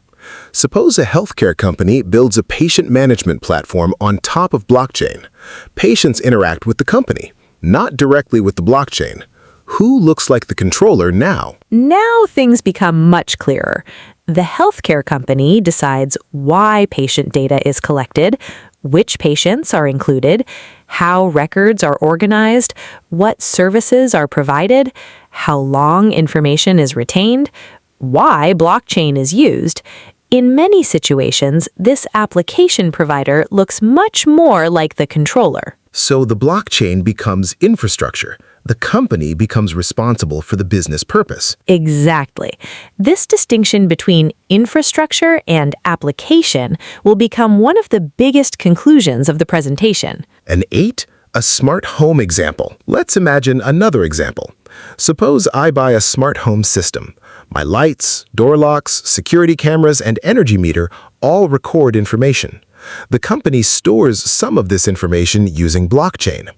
Suppose a healthcare company builds a patient management platform on top of blockchain. Patients interact with the company, not directly with the blockchain. Who looks like the controller now? Now things become much clearer. The healthcare company decides why patient data is collected, which patients are included, how records are organized, what services are provided, how long information is retained, why blockchain is used. In many situations, this application provider looks much more like the controller. So the blockchain becomes infrastructure. The company becomes responsible for the business purpose. Exactly. This distinction between infrastructure and application will become one of the biggest conclusions of the presentation. And 8, a smart home example. Let's imagine another example. Suppose I buy a smart home system. My lights, door locks, security cameras, and energy meter all record information. The company stores some of this information using blockchain.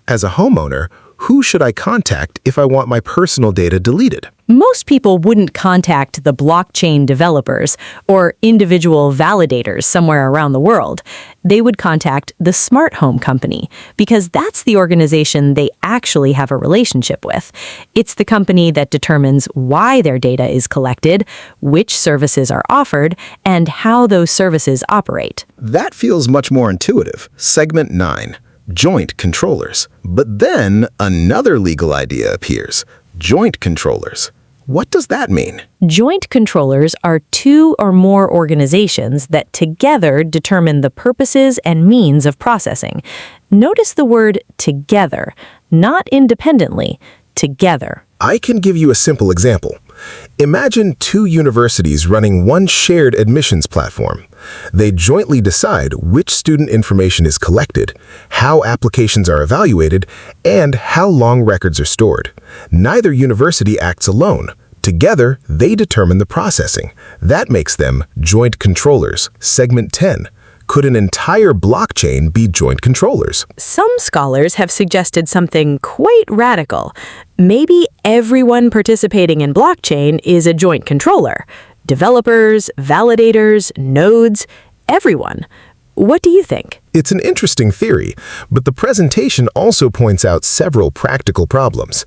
As a homeowner, who should I contact if I want my personal data deleted? Most people wouldn't contact the blockchain developers or individual validators somewhere around the world. They would contact the smart home company because that's the organization they actually have a relationship with. It's the company that determines why their data is collected, which services are offered, and how those services operate. That feels much more intuitive. Segment 9, joint controllers. But then another legal idea appears, joint controllers. What does that mean? Joint controllers are two or more organizations that together determine the purposes and means of processing. Notice the word together, not independently, together. I can give you a simple example. Imagine 2 universities running one shared admissions platform. They jointly decide which student information is collected, how applications are evaluated, and how long records are stored. Neither university acts alone. Together, they determine the processing. That makes them joint controllers. Segment 10. Could an entire blockchain be joint controllers? Some scholars have suggested something quite radical. Maybe everyone participating in blockchain is a joint controller. Developers, validators, nodes, everyone. What do you think? It's an interesting theory, but the presentation also points out several practical problems.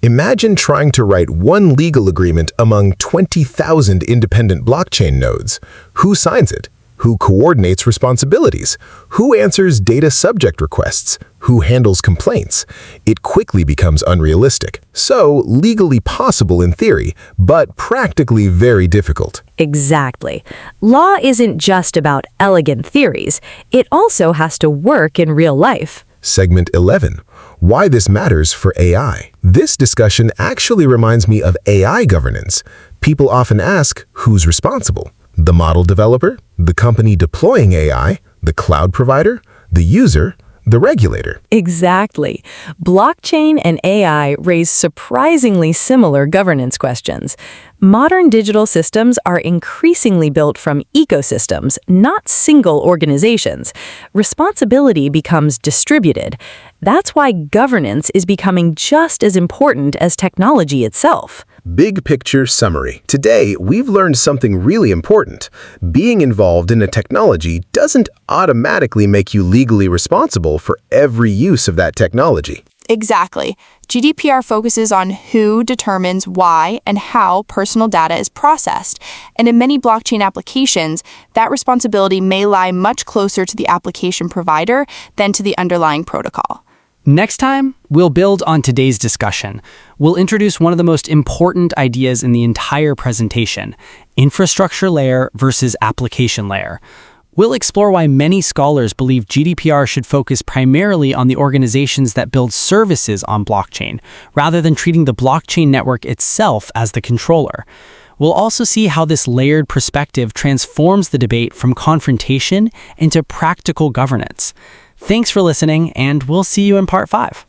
Imagine trying to write one legal agreement among 20,000 independent blockchain nodes. Who signs it? Who coordinates responsibilities? Who answers data subject requests? Who handles complaints? It quickly becomes unrealistic. So, legally possible in theory, but practically very difficult. Exactly. Law isn't just about elegant theories. It also has to work in real life. Segment 11. Why this matters for AI. This discussion actually reminds me of AI governance. People often ask, who's responsible? The model developer, the company deploying AI, the cloud provider, the user, the regulator. Exactly. Blockchain and AI raise surprisingly similar governance questions. Modern digital systems are increasingly built from ecosystems, not single organizations. Responsibility becomes distributed. That's why governance is becoming just as important as technology itself. Big picture summary. Today, we've learned something really important. Being involved in a technology doesn't automatically make you legally responsible for every use of that technology. Exactly. GDPR focuses on who determines why and how personal data is processed. And in many blockchain applications, that responsibility may lie much closer to the application provider than to the underlying protocol. Next time, we'll build on today's discussion. We'll introduce one of the most important ideas in the entire presentation, infrastructure layer versus application layer. We'll explore why many scholars believe GDPR should focus primarily on the organizations that build services on blockchain, rather than treating the blockchain network itself as the controller. We'll also see how this layered perspective transforms the debate from confrontation into practical governance. Thanks for listening, and we'll see you in part 5.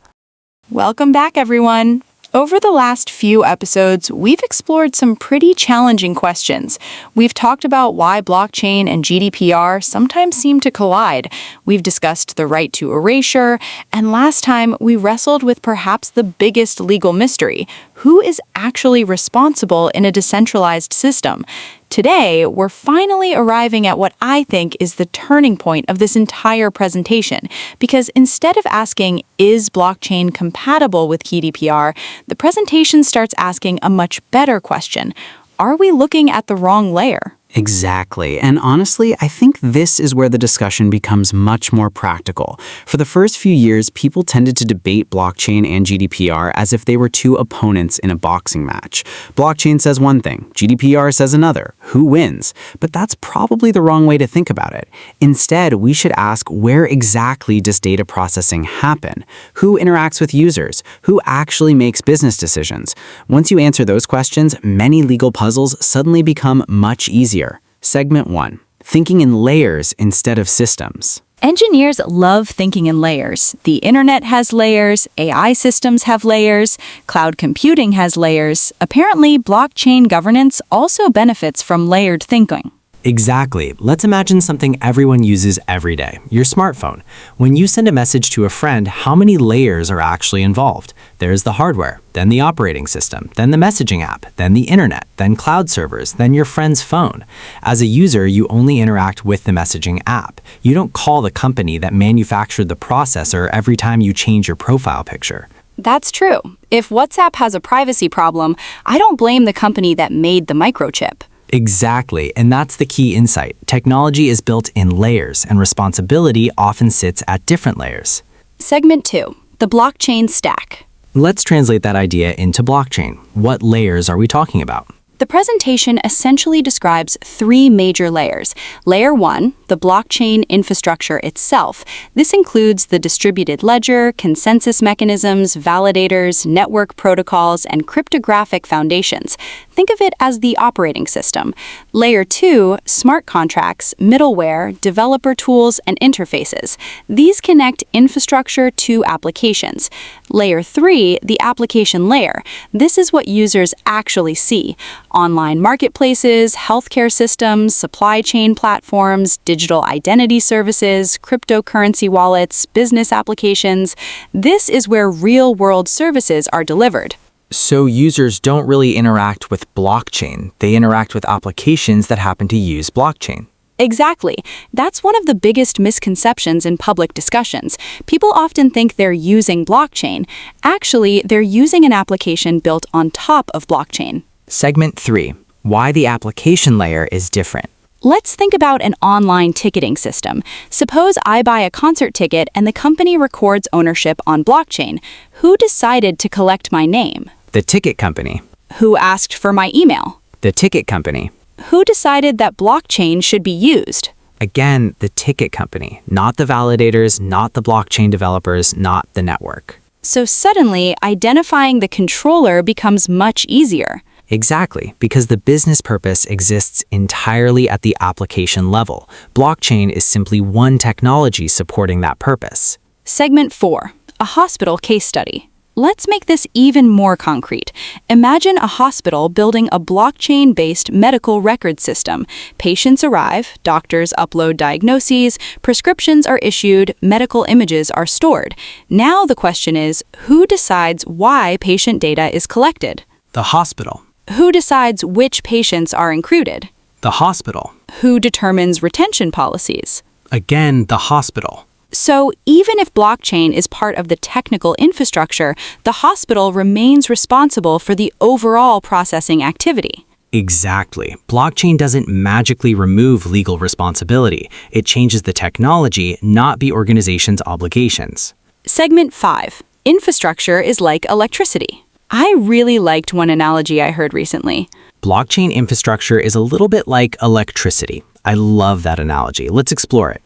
Welcome back, everyone. Over the last few episodes, we've explored some pretty challenging questions. We've talked about why blockchain and GDPR sometimes seem to collide. We've discussed the right to erasure, and last time we wrestled with perhaps the biggest legal mystery: who is actually responsible in a decentralized system? Today, we're finally arriving at what I think is the turning point of this entire presentation, because instead of asking, is blockchain compatible with GDPR, the presentation starts asking a much better question: are we looking at the wrong layer? Exactly. And honestly, I think this is where the discussion becomes much more practical. For the first few years, people tended to debate blockchain and GDPR as if they were two opponents in a boxing match. Blockchain says one thing, GDPR says another. who wins, but that's probably the wrong way to think about it. Instead, we should ask, where exactly does data processing happen? Who interacts with users? Who actually makes business decisions? Once you answer those questions, many legal puzzles suddenly become much easier. Segment 1. Thinking in layers instead of systems. Engineers love thinking in layers. The internet has layers, AI systems have layers, cloud computing has layers. Apparently, blockchain governance also benefits from layered thinking. Exactly. Let's imagine something everyone uses every day, your smartphone. When you send a message to a friend, how many layers are actually involved? There's the hardware, then the operating system, then the messaging app, then the internet, then cloud servers, then your friend's phone. As a user, you only interact with the messaging app. You don't call the company that manufactured the processor every time you change your profile picture. That's true. If WhatsApp has a privacy problem, I don't blame the company that made the microchip. Exactly, and that's the key insight. Technology is built in layers, and responsibility often sits at different layers. Segment 2. The blockchain stack. Let's translate that idea into blockchain. What layers are we talking about? The presentation essentially describes 3 major layers. Layer 1, the blockchain infrastructure itself. This includes the distributed ledger, consensus mechanisms, validators, network protocols, and cryptographic foundations. Think of it as the operating system. Layer 2, smart contracts, middleware, developer tools, and interfaces. These connect infrastructure to applications. Layer 3, the application layer. This is what users actually see. Online marketplaces, healthcare systems, supply chain platforms, digital identity services, cryptocurrency wallets, business applications. This is where real-world services are delivered. So users don't really interact with blockchain. They interact with applications that happen to use blockchain. Exactly. That's one of the biggest misconceptions in public discussions. People often think they're using blockchain. Actually, they're using an application built on top of blockchain. Segment 3. Why the application layer is different. Let's think about an online ticketing system. Suppose I buy a concert ticket and the company records ownership on blockchain. Who decided to collect my name? The ticket company. Who asked for my email? The ticket company. Who decided that blockchain should be used? Again, the ticket company, not the validators, not the blockchain developers, not the network. So suddenly, identifying the controller becomes much easier. Exactly, because the business purpose exists entirely at the application level. Blockchain is simply one technology supporting that purpose. Segment 4. A hospital case study. Let's make this even more concrete. Imagine a hospital building a blockchain-based medical record system. Patients arrive, doctors upload diagnoses, prescriptions are issued, medical images are stored. Now the question is, who decides why patient data is collected? The hospital. Who decides which patients are included? The hospital. Who determines retention policies? Again, the hospital. So even if blockchain is part of the technical infrastructure, the hospital remains responsible for the overall processing activity. Exactly. Blockchain doesn't magically remove legal responsibility. It changes the technology, not the organization's obligations. Segment 5. Infrastructure is like electricity. I really liked one analogy I heard recently. Blockchain infrastructure is a little bit like electricity. I love that analogy. Let's explore it.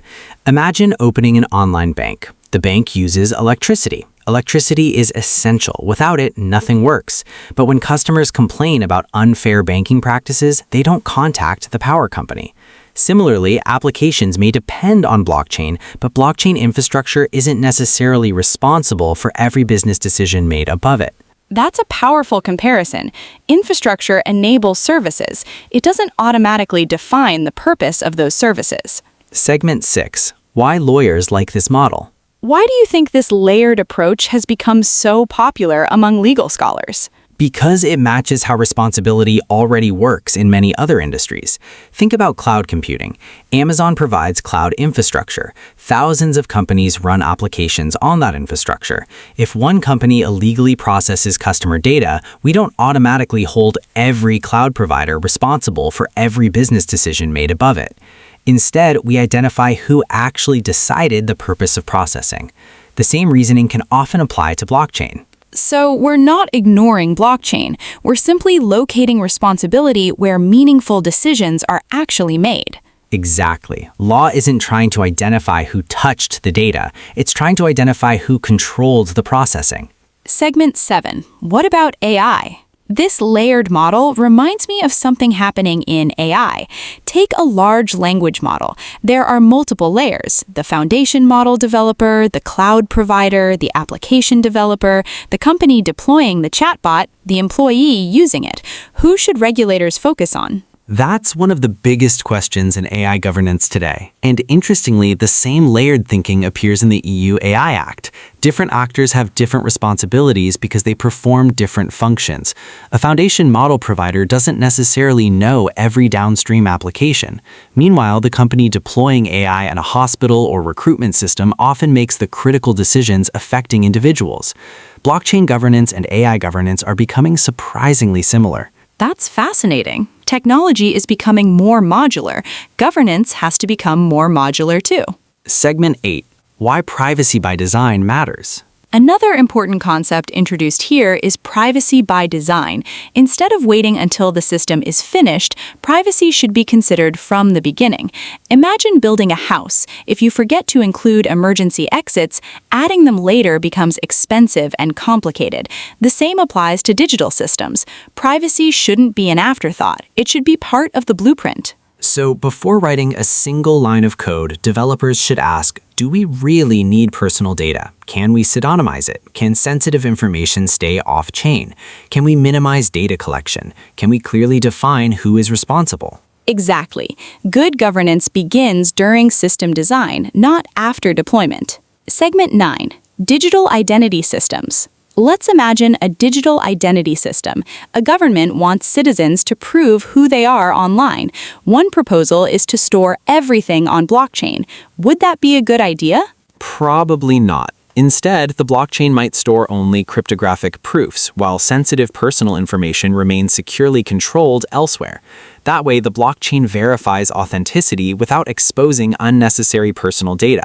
Imagine opening an online bank. The bank uses electricity. Electricity is essential. Without it, nothing works. But when customers complain about unfair banking practices, they don't contact the power company. Similarly, applications may depend on blockchain, but blockchain infrastructure isn't necessarily responsible for every business decision made above it. That's a powerful comparison. Infrastructure enables services. It doesn't automatically define the purpose of those services. Segment 6. Why lawyers like this model. Why do you think this layered approach has become so popular among legal scholars? Because it matches how responsibility already works in many other industries. Think about cloud computing. Amazon provides cloud infrastructure. Thousands of companies run applications on that infrastructure. If one company illegally processes customer data, we don't automatically hold every cloud provider responsible for every business decision made above it. Instead, we identify who actually decided the purpose of processing. The same reasoning can often apply to blockchain. So we're not ignoring blockchain. We're simply locating responsibility where meaningful decisions are actually made. Exactly. Law isn't trying to identify who touched the data. It's trying to identify who controlled the processing. Segment 7. What about AI? This layered model reminds me of something happening in AI. Take a large language model. There are multiple layers: the foundation model developer, the cloud provider, the application developer, the company deploying the chatbot, the employee using it. Who should regulators focus on? That's one of the biggest questions in AI governance today. And interestingly, the same layered thinking appears in the EU AI Act. Different actors have different responsibilities because they perform different functions. A foundation model provider doesn't necessarily know every downstream application. Meanwhile, the company deploying AI in a hospital or recruitment system often makes the critical decisions affecting individuals. Blockchain governance and AI governance are becoming surprisingly similar. That's fascinating. Technology is becoming more modular. Governance has to become more modular too. Segment 8. Why privacy by design matters. Another important concept introduced here is privacy by design. Instead of waiting until the system is finished, privacy should be considered from the beginning. Imagine building a house. If you forget to include emergency exits, adding them later becomes expensive and complicated. The same applies to digital systems. Privacy shouldn't be an afterthought. It should be part of the blueprint. So before writing a single line of code, developers should ask, do we really need personal data? Can we pseudonymize it? Can sensitive information stay off-chain? Can we minimize data collection? Can we clearly define who is responsible? Exactly. Good governance begins during system design, not after deployment. Segment 9. Digital identity systems. Let's imagine a digital identity system. A government wants citizens to prove who they are online. One proposal is to store everything on blockchain. Would that be a good idea? Probably not. Instead, the blockchain might store only cryptographic proofs, while sensitive personal information remains securely controlled elsewhere. That way, the blockchain verifies authenticity without exposing unnecessary personal data.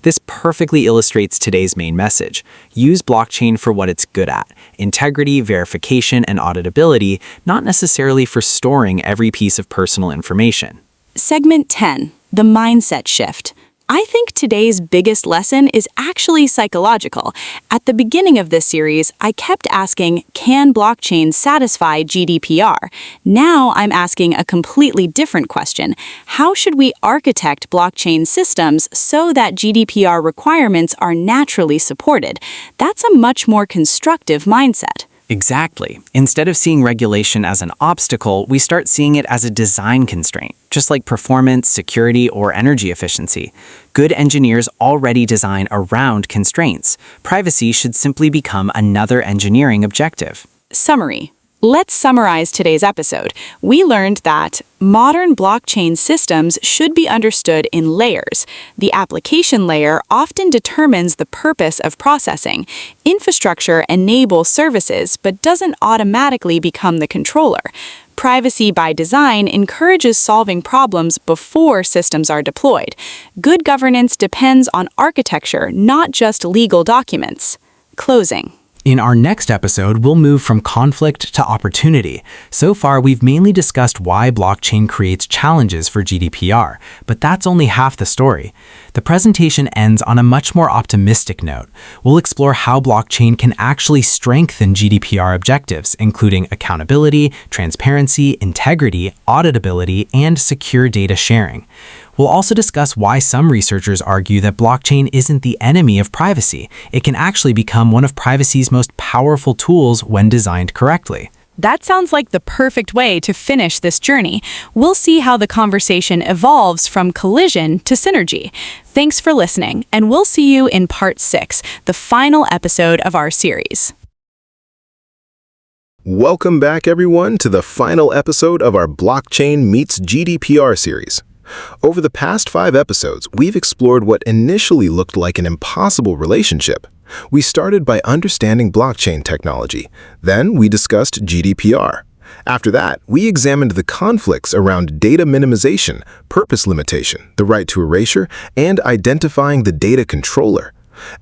This perfectly illustrates today's main message. Use blockchain for what it's good at: integrity, verification, and auditability, not necessarily for storing every piece of personal information. Segment 10. The mindset shift. I think today's biggest lesson is actually psychological. At the beginning of this series, I kept asking, can blockchain satisfy GDPR? Now I'm asking a completely different question. How should we architect blockchain systems so that GDPR requirements are naturally supported? That's a much more constructive mindset. Exactly. Instead of seeing regulation as an obstacle, we start seeing it as a design constraint, just like performance, security, or energy efficiency. Good engineers already design around constraints. Privacy should simply become another engineering objective. Summary. Let's summarize today's episode. We learned that modern blockchain systems should be understood in layers. The application layer often determines the purpose of processing. Infrastructure enables services but doesn't automatically become the controller. Privacy by design encourages solving problems before systems are deployed. Good governance depends on architecture, not just legal documents. Closing. In our next episode, we'll move from conflict to opportunity. So far, we've mainly discussed why blockchain creates challenges for GDPR, but that's only half the story. The presentation ends on a much more optimistic note. We'll explore how blockchain can actually strengthen GDPR objectives, including accountability, transparency, integrity, auditability, and secure data sharing. We'll also discuss why some researchers argue that blockchain isn't the enemy of privacy. It can actually become one of privacy's most powerful tools when designed correctly. That sounds like the perfect way to finish this journey. We'll see how the conversation evolves from collision to synergy. Thanks for listening, and we'll see you in part 6, the final episode of our series. Welcome back, everyone, to the final episode of our Blockchain Meets GDPR series. Over the past 5 episodes, we've explored what initially looked like an impossible relationship. We started by understanding blockchain technology. Then we discussed GDPR. After that, we examined the conflicts around data minimization, purpose limitation, the right to erasure, and identifying the data controller.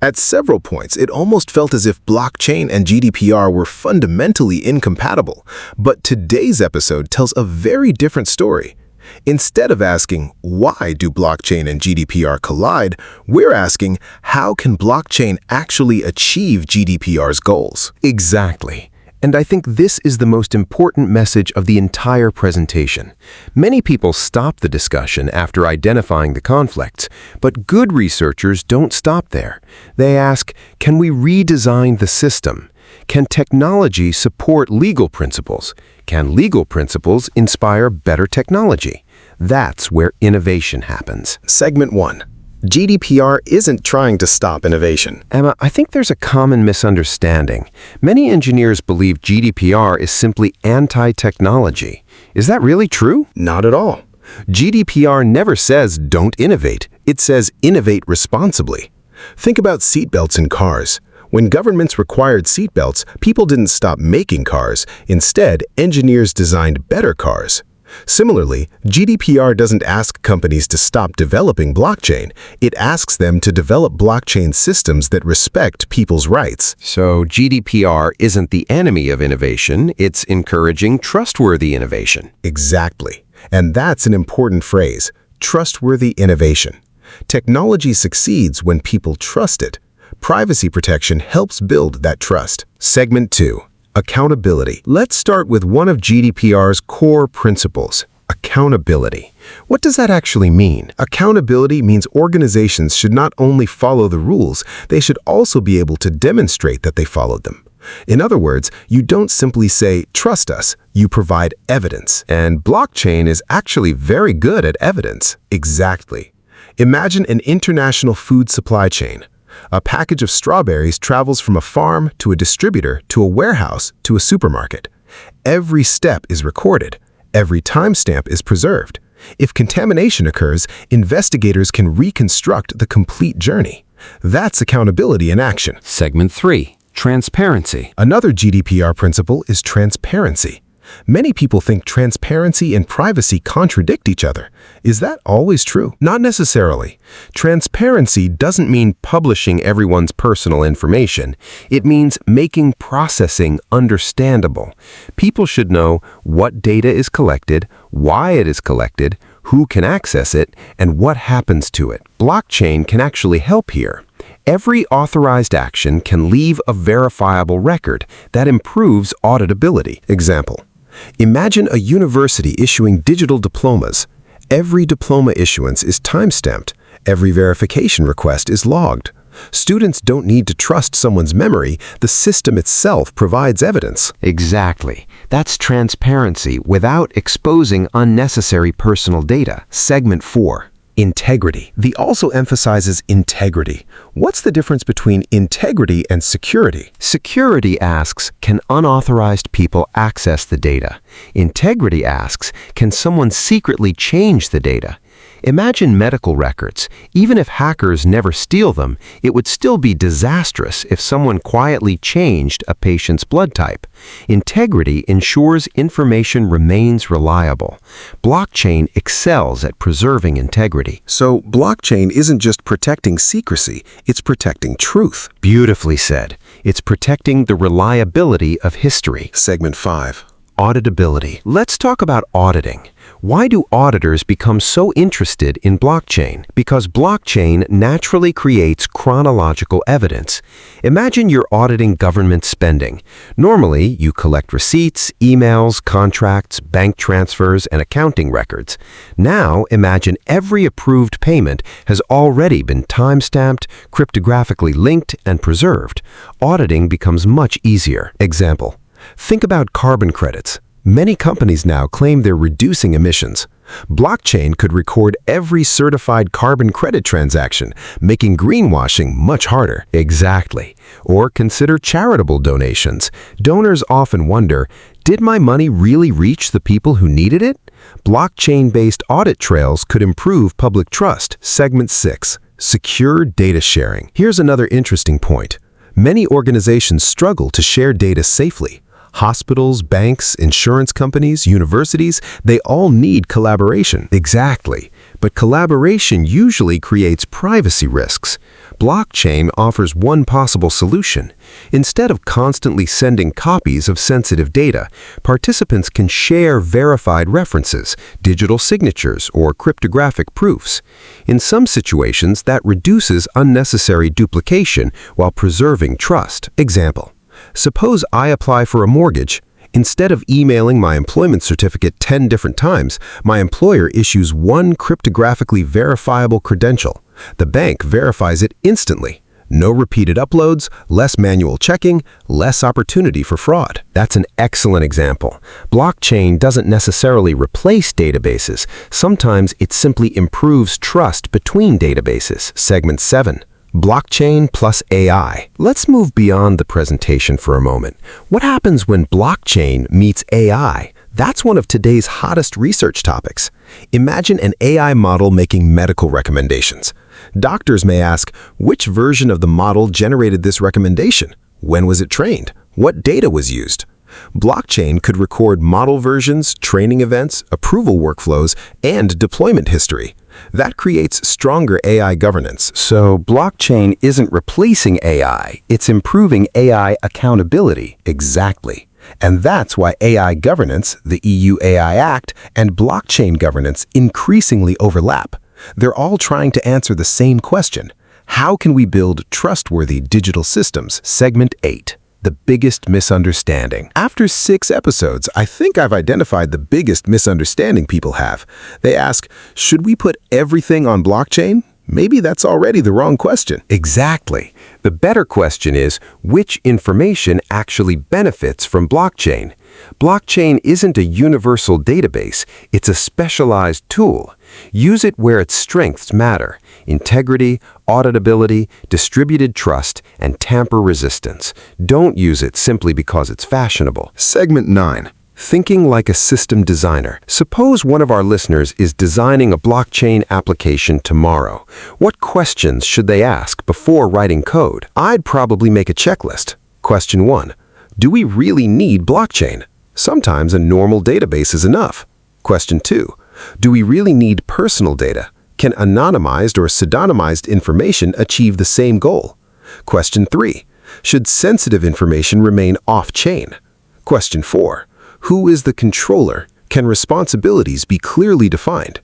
At several points, it almost felt as if blockchain and GDPR were fundamentally incompatible. But today's episode tells a very different story. Instead of asking, why do blockchain and GDPR collide, we're asking, how can blockchain actually achieve GDPR's goals? Exactly. And I think this is the most important message of the entire presentation. Many people stop the discussion after identifying the conflicts, but good researchers don't stop there. They ask, can we redesign the system? Can technology support legal principles? Can legal principles inspire better technology? That's where innovation happens. Segment 1. GDPR isn't trying to stop innovation. Emma, I think there's a common misunderstanding. Many engineers believe GDPR is simply anti-technology. Is that really true? Not at all. GDPR never says don't innovate. It says innovate responsibly. Think about seatbelts in cars. When governments required seatbelts, people didn't stop making cars. Instead, engineers designed better cars. Similarly, GDPR doesn't ask companies to stop developing blockchain. It asks them to develop blockchain systems that respect people's rights. So GDPR isn't the enemy of innovation, it's encouraging trustworthy innovation. Exactly. And that's an important phrase, trustworthy innovation. Technology succeeds when people trust it. Privacy protection helps build that trust. Segment 2. Accountability. Let's start with one of GDPR's core principles, accountability. What does that actually mean? Accountability means organizations should not only follow the rules, they should also be able to demonstrate that they followed them. In other words, you don't simply say, trust us, you provide evidence. And blockchain is actually very good at evidence. Exactly. Imagine an international food supply chain. A package of strawberries travels from a farm to a distributor to a warehouse to a supermarket. Every step is recorded. Every timestamp is preserved. If contamination occurs, investigators can reconstruct the complete journey. That's accountability in action. Segment 3. Transparency. Another GDPR principle is transparency. Many people think transparency and privacy contradict each other. Is that always true? Not necessarily. Transparency doesn't mean publishing everyone's personal information. It means making processing understandable. People should know what data is collected, why it is collected, who can access it, and what happens to it. Blockchain can actually help here. Every authorized action can leave a verifiable record that improves auditability. Example. Imagine a university issuing digital diplomas. Every diploma issuance is timestamped. Every verification request is logged. Students don't need to trust someone's memory. The system itself provides evidence. Exactly. That's transparency without exposing unnecessary personal data. Segment 4. Integrity. The also emphasizes integrity. What's the difference between integrity and security? Security asks, can unauthorized people access the data? Integrity asks, can someone secretly change the data? Imagine medical records. Even if hackers never steal them, it would still be disastrous if someone quietly changed a patient's blood type. Integrity ensures information remains reliable. Blockchain excels at preserving integrity. So blockchain isn't just protecting secrecy, it's protecting truth. Beautifully said. It's protecting the reliability of history. Segment 5. Auditability. Let's talk about auditing. Why do auditors become so interested in blockchain? Because blockchain naturally creates chronological evidence. Imagine you're auditing government spending. Normally, you collect receipts, emails, contracts, bank transfers, and accounting records. Now, imagine every approved payment has already been timestamped, cryptographically linked, and preserved. Auditing becomes much easier. Example. Think about carbon credits. Many companies now claim they're reducing emissions. Blockchain could record every certified carbon credit transaction, making greenwashing much harder. Exactly. Or consider charitable donations. Donors often wonder, did my money really reach the people who needed it? Blockchain-based audit trails could improve public trust. Segment 6. Secure data sharing. Here's another interesting point. Many organizations struggle to share data safely. Hospitals, banks, insurance companies, universities, they all need collaboration. Exactly. But collaboration usually creates privacy risks. Blockchain offers one possible solution. Instead of constantly sending copies of sensitive data, participants can share verified references, digital signatures, or cryptographic proofs. In some situations, that reduces unnecessary duplication while preserving trust. Example: suppose I apply for a mortgage. Instead of emailing my employment certificate 10 different times, my employer issues one cryptographically verifiable credential. The bank verifies it instantly. No repeated uploads, less manual checking, less opportunity for fraud. That's an excellent example. Blockchain doesn't necessarily replace databases. Sometimes it simply improves trust between databases. Segment 7. Blockchain plus AI. Let's move beyond the presentation for a moment. What happens when blockchain meets AI? That's one of today's hottest research topics. Imagine an AI model making medical recommendations. Doctors may ask, which version of the model generated this recommendation? When was it trained? What data was used? Blockchain could record model versions, training events, approval workflows, and deployment history. That creates stronger AI governance. So blockchain isn't replacing AI, it's improving AI accountability. Exactly. And that's why AI governance, the EU AI Act, and blockchain governance increasingly overlap. They're all trying to answer the same question. How can we build trustworthy digital systems? Segment 8. The biggest misunderstanding. After 6 episodes, I think I've identified the biggest misunderstanding people have. They ask, should we put everything on blockchain? Maybe that's already the wrong question. Exactly. The better question is, which information actually benefits from blockchain? Blockchain isn't a universal database, it's a specialized tool. Use it where its strengths matter: integrity, auditability, distributed trust, and tamper resistance. Don't use it simply because it's fashionable. Segment 9. Thinking like a system designer. Suppose one of our listeners is designing a blockchain application tomorrow. What questions should they ask before writing code? I'd probably make a checklist. Question 1. Do we really need blockchain? Sometimes a normal database is enough. Question 2. Do we really need personal data? Can anonymized or pseudonymized information achieve the same goal? Question 3. Should sensitive information remain off-chain? Question 4. Who is the controller? Can responsibilities be clearly defined?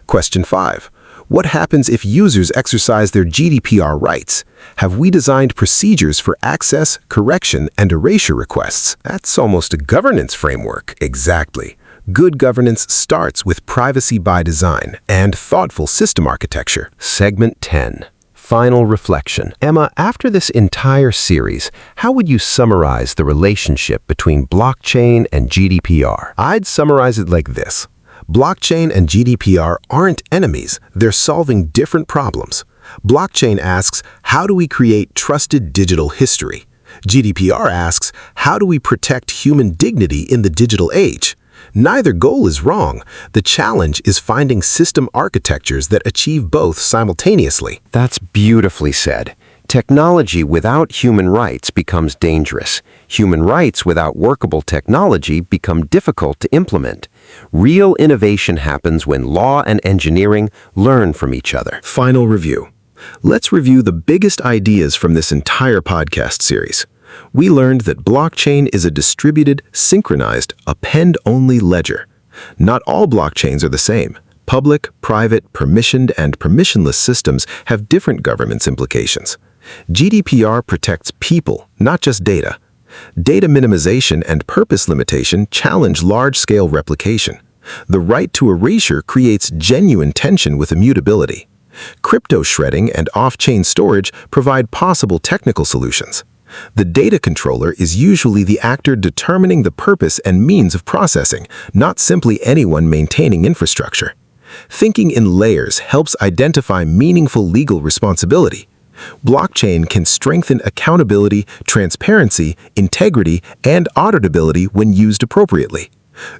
Question 5. What happens if users exercise their GDPR rights? Have we designed procedures for access, correction, and erasure requests? That's almost a governance framework. Exactly. Good governance starts with privacy by design and thoughtful system architecture. Segment 10. Final reflection. Emma, after this entire series, how would you summarize the relationship between blockchain and GDPR? I'd summarize it like this. Blockchain and GDPR aren't enemies, they're solving different problems. Blockchain asks, how do we create trusted digital history? GDPR asks, how do we protect human dignity in the digital age? Neither goal is wrong. The challenge is finding system architectures that achieve both simultaneously. That's beautifully said. Technology without human rights becomes dangerous. Human rights without workable technology become difficult to implement. Real innovation happens when law and engineering learn from each other. Final review. Let's review the biggest ideas from this entire podcast series. We learned that blockchain is a distributed, synchronized, append-only ledger. Not all blockchains are the same. Public, private, permissioned, and permissionless systems have different governance implications. GDPR protects people, not just data. Data minimization and purpose limitation challenge large-scale replication. The right to erasure creates genuine tension with immutability. Crypto shredding and off-chain storage provide possible technical solutions. The data controller is usually the actor determining the purpose and means of processing, not simply anyone maintaining infrastructure. Thinking in layers helps identify meaningful legal responsibility. Blockchain can strengthen accountability, transparency, integrity, and auditability when used appropriately.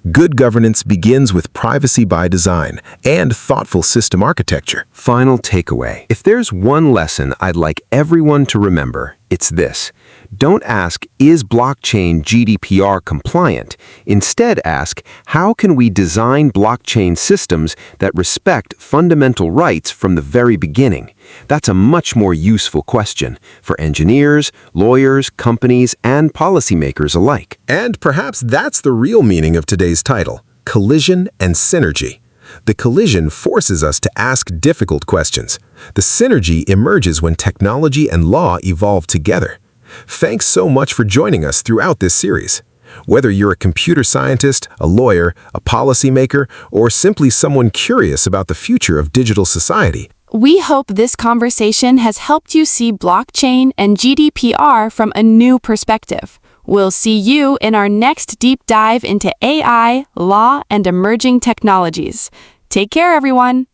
Good governance begins with privacy by design and thoughtful system architecture. Final takeaway. If there's one lesson I'd like everyone to remember, It's this. Don't ask, is blockchain GDPR compliant? Instead ask, how can we design blockchain systems that respect fundamental rights from the very beginning? That's a much more useful question for engineers, lawyers, companies, and policymakers alike. And perhaps that's the real meaning of today's title, Collision and Synergy. The collision forces us to ask difficult questions. The synergy emerges when technology and law evolve together. Thanks so much for joining us throughout this series. Whether you're a computer scientist, a lawyer, a policymaker, or simply someone curious about the future of digital society, We hope this conversation has helped you see blockchain and GDPR from a new perspective. We'll see you in our next deep dive into AI, law, and emerging technologies. Take care, everyone.